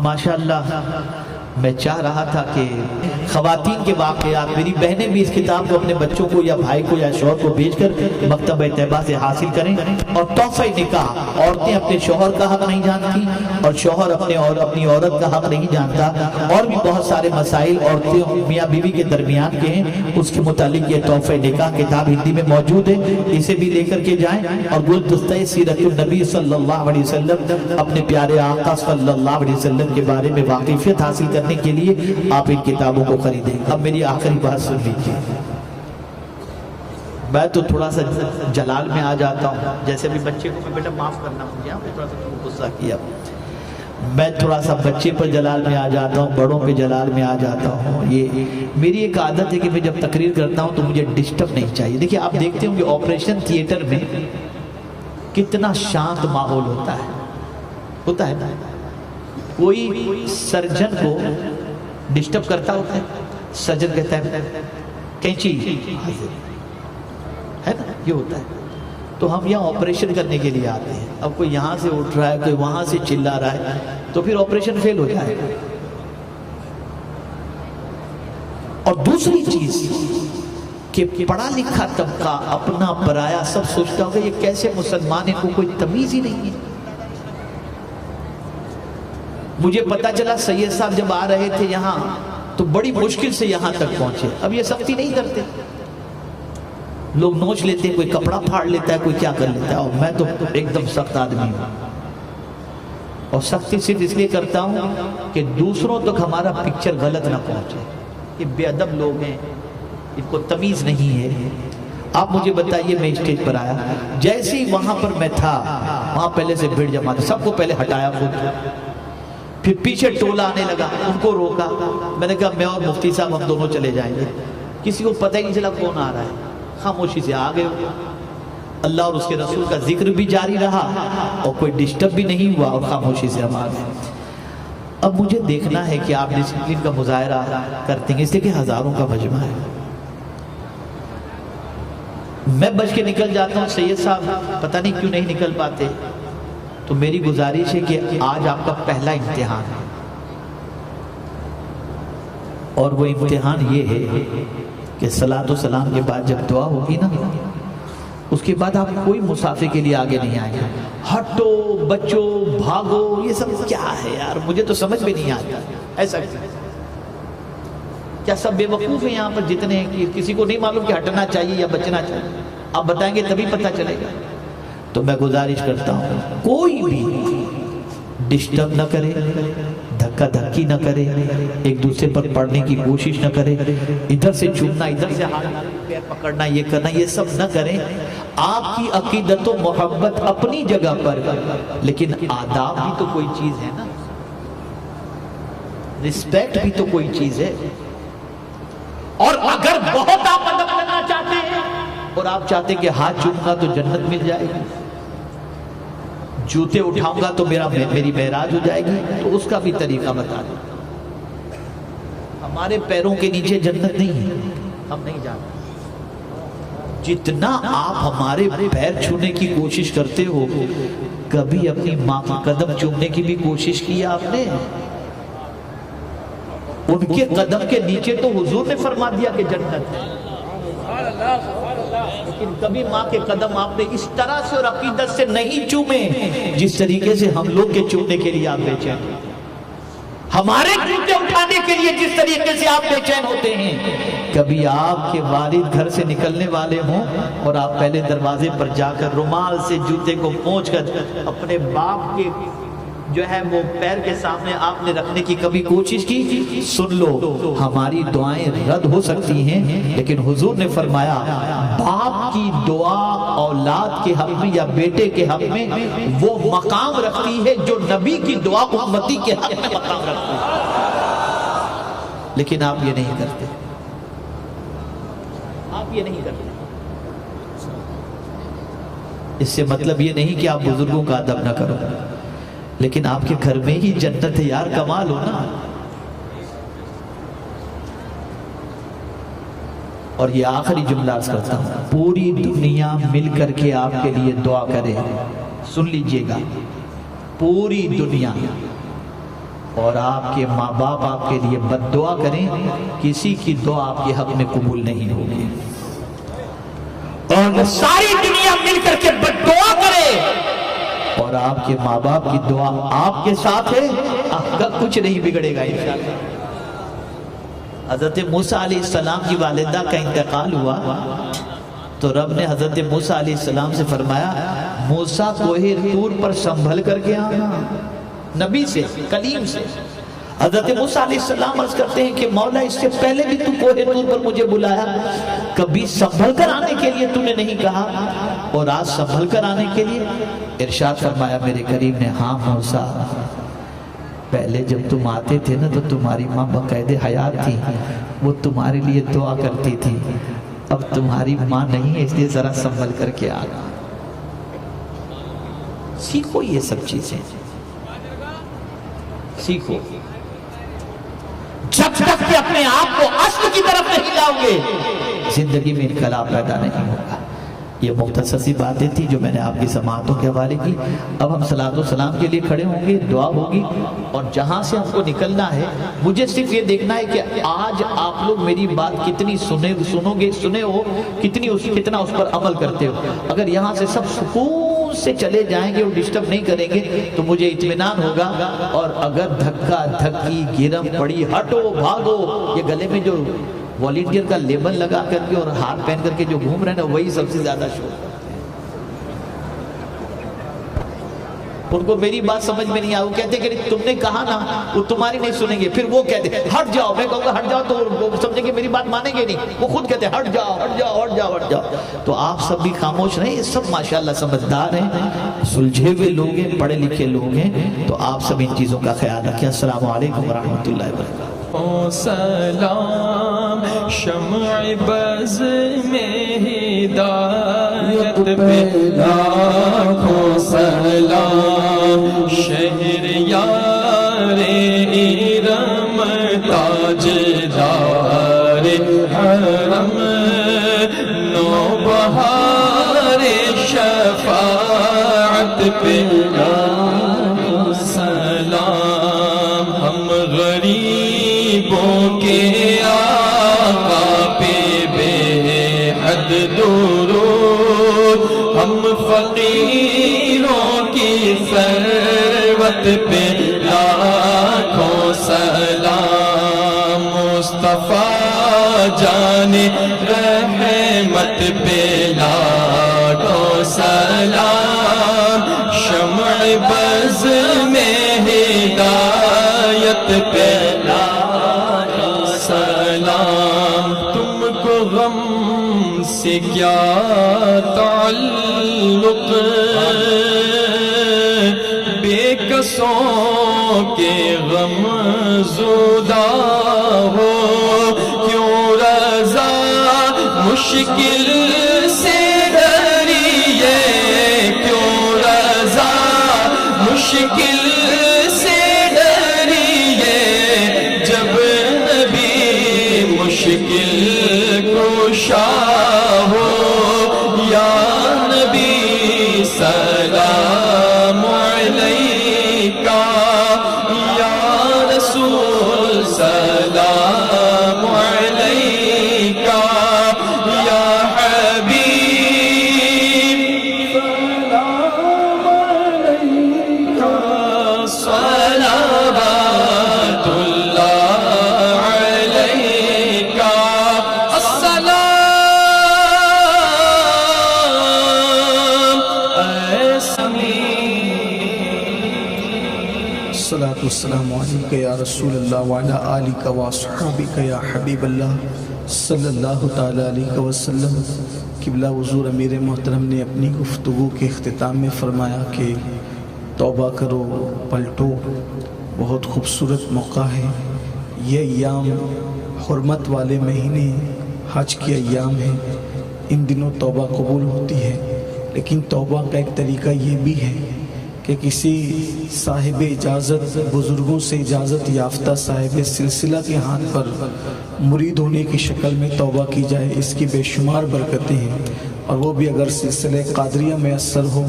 ماشاءاللہ میں چاہ رہا تھا کہ خواتین کے واقعات، میری بہنیں بھی اس کتاب کو اپنے بچوں کو یا بھائی کو یا شوہر کو بھیج کر مکتبہ طیبہ سے حاصل کریں، اور تحفہ نکاح، عورتیں اپنے شوہر کا حق نہیں جانتی اور شوہر اپنی عورت کا حق نہیں جانتا، اور بھی بہت سارے مسائل عورتیں میاں بیوی کے درمیان کے ہیں، اس کے متعلق یہ تحفہ نکاح کتاب ہندی میں موجود ہے، اسے بھی لے کر کے جائیں، اور گلدستہ سیرت النبی صلی اللہ علیہ وسلم، اپنے پیارے آقا صلی اللہ علیہ وسلم کے بارے میں واقفیت حاصل کرنے کرنے کے لیے آپ ان کتابوں کو خریدیں. اب میری آخری بات سن لیجیے. میں تو تھوڑا سا جلال میں آ جاتا ہوں، جیسے بھی بچے کو میں بیٹا معاف کرنا مجھے، آپ نے تھوڑا سا غصہ کیا، میں تھوڑا سا بچے پر جلال میں آ جاتا ہوں، بڑوں پہ جلال میں آ جاتا ہوں. یہ میری ایک عادت ہے کہ میں جب تقریر کرتا ہوں تو مجھے ڈسٹرب نہیں چاہیے. دیکھیے آپ دیکھتے ہوں کہ آپریشن تھیٹر میں کتنا شانت ماحول ہوتا ہے نا. کوئی سرجن کو ڈسٹرب کرتا ہوتا ہے، سرجن کہتا ہے کینچی ہے نا، یہ ہوتا ہے. تو ہم یہاں آپریشن کرنے کے لیے آتے ہیں. اب کوئی یہاں سے اٹھ رہا ہے، کوئی وہاں سے چلا رہا ہے، تو پھر آپریشن فیل ہو جائے گا. اور دوسری چیز کہ پڑھا لکھا طبقہ اپنا پرایا سب سوچتا ہوگا یہ کیسے مسلمان، ان کو کوئی تمیز ہی نہیں ہے. مجھے پتا چلا سید صاحب جب آ رہے تھے یہاں تو بڑی مشکل سے یہاں تک پہنچے. اب یہ سختی نہیں کرتے، لوگ نوچ لیتے ہیں، کوئی کپڑا پھاڑ لیتا ہے، کوئی کیا کر لیتا ہے. اور میں تو ایک دم سخت آدمی ہوں، اور سختی صرف اس لیے کرتا ہوں کہ دوسروں تک ہمارا پکچر غلط نہ پہنچے. یہ بے ادب لوگ ہیں، ان کو تمیز نہیں ہے. آپ مجھے بتائیے، میں اسٹیج پر آیا، جیسے ہی وہاں پر میں تھا وہاں پہلے سے بھیڑ جمع تھا، سب کو پہلے ہٹایا خود، پھر پیچھے ٹولہ آنے لگا، ان کو روکا. میں نے کہا میں اور مفتی صاحب ہم دونوں چلے جائیں گے. کسی کو پتہ ہی نہیں چلا کون آ رہا ہے، خاموشی سے آ گئے. اللہ اور اس کے رسول کا ذکر بھی جاری رہا اور کوئی ڈسٹرب بھی نہیں ہوا، اور خاموشی سے ہم آ گئے. اب مجھے دیکھنا ہے کہ آپ ڈسپلن کا مظاہرہ کرتے ہیں، اس لیے کہ ہزاروں کا مجمع ہے. میں بچ کے نکل جاتا ہوں، سید صاحب پتہ نہیں کیوں نہیں نکل پاتے. تو میری گزارش ہے کہ آج آپ کا پہلا امتحان ہے، اور وہ امتحان یہ ہے کہ صلاۃ و سلام کے بعد جب دعا ہوگی نا، اس کے بعد آپ کوئی مسافے کے لیے آگے نہیں آئیں گے. ہٹو بچو بھاگو، یہ سب کیا ہے یار، مجھے تو سمجھ میں نہیں آتا. ایسا کیا سب بے وقوف ہیں یہاں پر جتنے ہیں، کسی کو نہیں معلوم کہ ہٹنا چاہیے یا بچنا چاہیے؟ آپ بتائیں گے تبھی پتہ چلے گا. تو میں گزارش کرتا ہوں کوئی بھی ڈسٹرب نہ کرے، دھکا دھکی نہ کرے، ایک دوسرے پر پڑھنے کی کوشش نہ کرے، ادھر سے چومنا، ادھر سے ہاتھ پیر پکڑنا، یہ کرنا، یہ سب نہ کریں. آپ کی عقیدت و محبت اپنی جگہ پر، لیکن آداب بھی تو کوئی چیز ہے نا، رسپیکٹ بھی تو کوئی چیز ہے. اور اگر بہت آپ ادب کرنا چاہتے ہیں اور آپ چاہتے ہیں کہ ہاتھ چوموں گا تو جنت مل جائے گی، جوتے اٹھاؤں گا تو میری معراج ہو جائے گی، تو اس کا بھی طریقہ بتا دیں. ہمارے پیروں کے نیچے جنت نہیں ہے، ہم نہیں جانتے. جتنا آپ ہمارے پیر چھونے کی کوشش کرتے ہو، کبھی اپنی ماں کا قدم چومنے کی بھی کوشش کی آپ نے؟ ان کے قدم کے نیچے تو حضور نے فرما دیا کہ جنت ہے، لیکن کبھی ماں کے قدم آپ نے اس طرح سے اور عقیدت سے نہیں چومے جس طریقے سے ہم لوگ کے چومنے کے لیے آپ بے چین ہوتے ہیں، ہمارے جوتے اٹھانے کے لیے جس طریقے سے آپ بے چین ہوتے ہیں. کبھی آپ کے والد گھر سے نکلنے والے ہوں اور آپ پہلے دروازے پر جا کر رومال سے جوتے کو پہنچ کر اپنے باپ کے جو ہے وہ پیر کے سامنے آپ نے رکھنے کی کبھی کوشش کی؟ سن لو، ہماری دعائیں رد ہو سکتی ہیں، لیکن حضور نے فرمایا باپ کی دعا اولاد کے حق میں یا بیٹے کے حق میں وہ مقام رکھتی ہے جو نبی کی دعا امتی کے حق میں مقام رکھتی ہے. لیکن آپ یہ نہیں کرتے، آپ یہ نہیں کرتے. اس سے مطلب یہ نہیں کہ آپ بزرگوں کا ادب نہ کرو، لیکن آپ کے گھر میں ہی جنت ہے یار، کمال ہو نا. اور یہ آخری جملہ عرض کرتا ہوں، پوری دنیا مل کر کے آپ کے لیے دعا کرے، سن لیجئے گا، پوری دنیا، اور آپ کے ماں باپ آپ کے لیے بد دعا کریں، کسی کی دعا آپ کے حق میں قبول نہیں ہوگی. اور ساری دنیا مل کر کے بد دعا کرے اور آپ کے ماں باپ کی دعا آپ کے ساتھ ہے، آپ کا کچھ نہیں بگڑے گا انشاءاللہ. حضرت موسیٰ علیہ السلام کی والدہ کا انتقال ہوا تو رب نے حضرت موسیٰ علیہ السلام سے فرمایا موسیٰ کوہ طور پر سنبھل کر کے آنا. نبی سے، کلیم سے. حضرت موسیٰ علیہ السلام عرض کرتے ہیں کہ مولا اس سے پہلے بھی تو کوہ طور پر مجھے بلایا، کبھی سنبھل کر آنے کے لیے تو نے نہیں کہا، اور آج سنبھل کر آنے کے لیے؟ ارشاد فرمایا میرے کریم نے، ہاں موسیٰ، پہلے جب تم آتے تھے نا تو تمہاری ماں باقاعدہ حیات تھی، وہ تمہارے لیے دعا کرتی تھی، اب تمہاری ماں نہیں ہے، اس لیے ذرا سنبھل کر کے آنا۔ سیکھو یہ سب چیزیں، سیکھو۔ جب تک کہ اپنے آپ کو اصل کی طرف نہیں لاؤ گے زندگی میں انقلاب پیدا نہیں ہوگا۔ یہ مختصر سی باتیں تھی جو میں نے آپ کی سماعتوں کے حوالے کی۔ اب ہم صلاۃ و سلام کے لیے کھڑے ہوں گے، دعا ہوگی، اور جہاں سے ہم کو نکلنا ہے مجھے صرف یہ دیکھنا ہے کہ آج آپ لوگ میری بات کتنی سنے ہو، کتنا اس پر عمل کرتے ہو۔ اگر یہاں سے سب سکون سے چلے جائیں گے اور ڈسٹرب نہیں کریں گے تو مجھے اطمینان ہوگا، اور اگر دھکا دھکی گرم پڑی ہٹو بھاگو، یہ گلے میں جو والنٹیئر کا لیبل لگا کر کے اور ہاتھ پہن کر کے جو گھوم رہے ہیں نا، وہی سب سے زیادہ شور کرتے ہیں۔ ان کو میری بات سمجھ میں نہیں آئی، وہ کہتے کہ تم نے کہا نا، وہ تمہاری نہیں سنیں گے، پھر وہ کہتے ہٹ جاؤ، میں کہوں گا ہٹ جاؤ تو وہ سمجھیں گے میری بات مانیں گے نہیں، وہ خود کہتے ہٹ جاؤ ہٹ جاؤ ہٹ جاؤ ہٹ جاؤ۔ تو آپ سب بھی خاموش رہیں، یہ سب ماشاءاللہ سمجھدار ہیں، سلجھے ہوئے لوگ ہیں، پڑھے لکھے لوگ ہیں، تو آپ سب ان چیزوں کا خیال رکھیں۔ السلام علیکم ورحمۃ اللہ وبرکاتہ۔ سلام شمع بز میں ہدایت پہ لاکھوں سلام، شہر یار ارم تاجدار حرم، نوبہار شفاعت پہ لاکھوں سلام، ہم غریبوں کے آقا پہ بے حد درود، ہم فقیروں کی ثروت پہ لاکھوں سلام، مصطفیٰ جان رحمت پہ لاکھوں سلام، شمع بز میں ہدایت پہ لاکھوں سلام۔ تم کو غم سے کیا تعلق، بے کسوں کے غم زدہ ہو، کیوں رضا مشکل سے ڈریے، کیوں رضا مشکل سے ڈریے، جب نبی مشکل کشا ہو، یا نبی سلام علیکہ، یا رسول سلام علیکہ، یا حبیب سلام علیکہ، صلوات اللہ علیکہ، السلام اے سمیع۔ الصلاة والسلام علیکہ یا رسول اللہ وعلا آلکہ واصحابکہ یا حبیب اللہ صلی اللہ تعالیٰ علیہ وسلم۔ قبلہ حضور امیر محترم نے اپنی گفتگو کے اختتام میں فرمایا کہ توبہ کرو، پلٹو، بہت خوبصورت موقع ہے۔ یہ ایام حرمت والے مہینے حج کے ایام ہیں، ان دنوں توبہ قبول ہوتی ہے، لیکن توبہ کا ایک طریقہ یہ بھی ہے کہ کسی صاحب اجازت، بزرگوں سے اجازت یافتہ صاحب سلسلہ کے ہاتھ پر مرید ہونے کی شکل میں توبہ کی جائے۔ اس کی بے شمار برکتیں ہیں، اور وہ بھی اگر سلسلہ قادریہ میسر ہو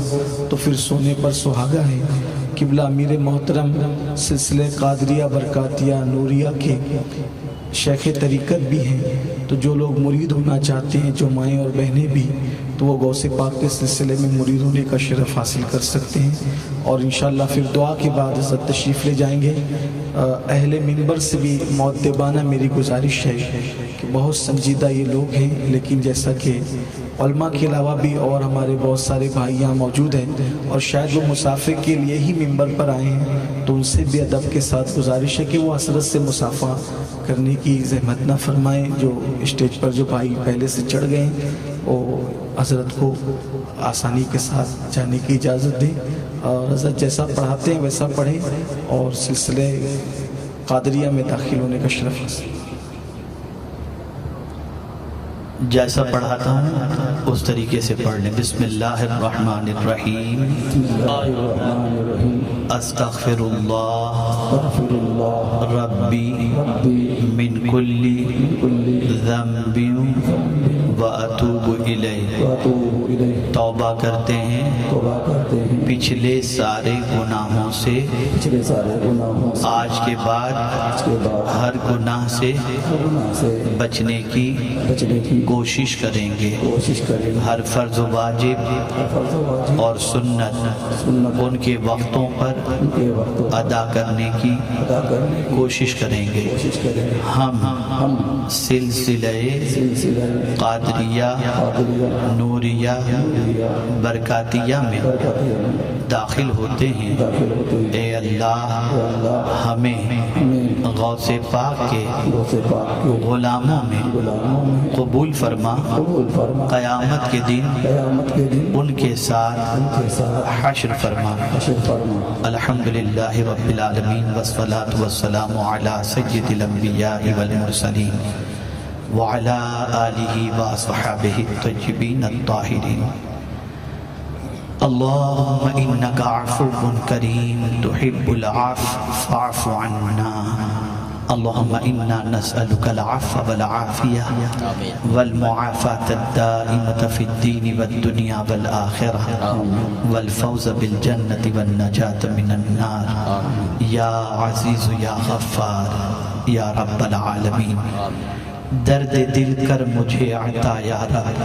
تو پھر سونے پر سہاگا ہے۔ قبلہ امیر محترم سلسلہ قادریہ برکاتیہ نوریہ کے شیخ طریقت بھی ہیں، تو جو لوگ مرید ہونا چاہتے ہیں، جو مائیں اور بہنیں بھی تو وہ غوث پاک کے سلسلے میں مرید ہونے کا شرف حاصل کر سکتے ہیں، اور انشاءاللہ پھر دعا کے بعد حضرت تشریف لے جائیں گے۔ اہل منبر سے بھی مؤدبانہ میری گزارش ہے کہ بہت سنجیدہ یہ لوگ ہیں، لیکن جیسا کہ علماء کے علاوہ بھی اور ہمارے بہت سارے بھائی یہاں موجود ہیں اور شاید وہ مسافر کے لیے ہی منبر پر آئے ہیں، تو ان سے بھی ادب کے ساتھ گزارش ہے کہ وہ حضرت سے مصافحہ کرنے کی زحمت نہ فرمائیں۔ جو اسٹیج پر جو بھائی پہلے سے چڑھ گئے ہیں وہ حضرت کو آسانی کے ساتھ جانے کی اجازت دیں، اور حضرت جیسا پڑھاتے ہیں ویسا پڑھیں اور سلسلے قادریہ میں داخل ہونے کا شرف حاصل۔ جیسا پڑھاتا ہوں اس طریقے سے پڑھ لیں۔ بسم اللہ الرحمن الرحیم۔ استغفر اللہ ربی من کل ذنب واتوب الیہ۔ توبہ کرتے ہیں پچھلے سارے گناہوں سے، آج کے بعد ہر گناہ سے بچنے کی کوشش کریں گے۔ ہر فرض و واجب اور سنت ان کے وقتوں پر ادا کرنے کی کوشش کریں گے۔ ہم سلسلہ قادریہ نوریہ برکاتیہ میں داخل ہوتے ہیں۔ اے اللہ ہمیں غوث پاک کے غلاموں میں قبول فرما، قیامت کے دن ان کے ساتھ حشر فرما۔ الحمدللہ رب العالمین والصلاة والسلام علی سید الانبیاء والمرسلین وعلی آلہ واصحابہ الطیبین الطاہرین۔ اللہم انک عفو کریم تحب العفو فاعف عنا۔ اللهم إنا نسألك العفو والعافية والمعافاة الدائمة في الدين والدنيا والآخرة والفوز بالجنة والنجاة من النار يا عزيز يا غفار يا رب العالمين۔ درد دل کر مجھے عطا یا رب،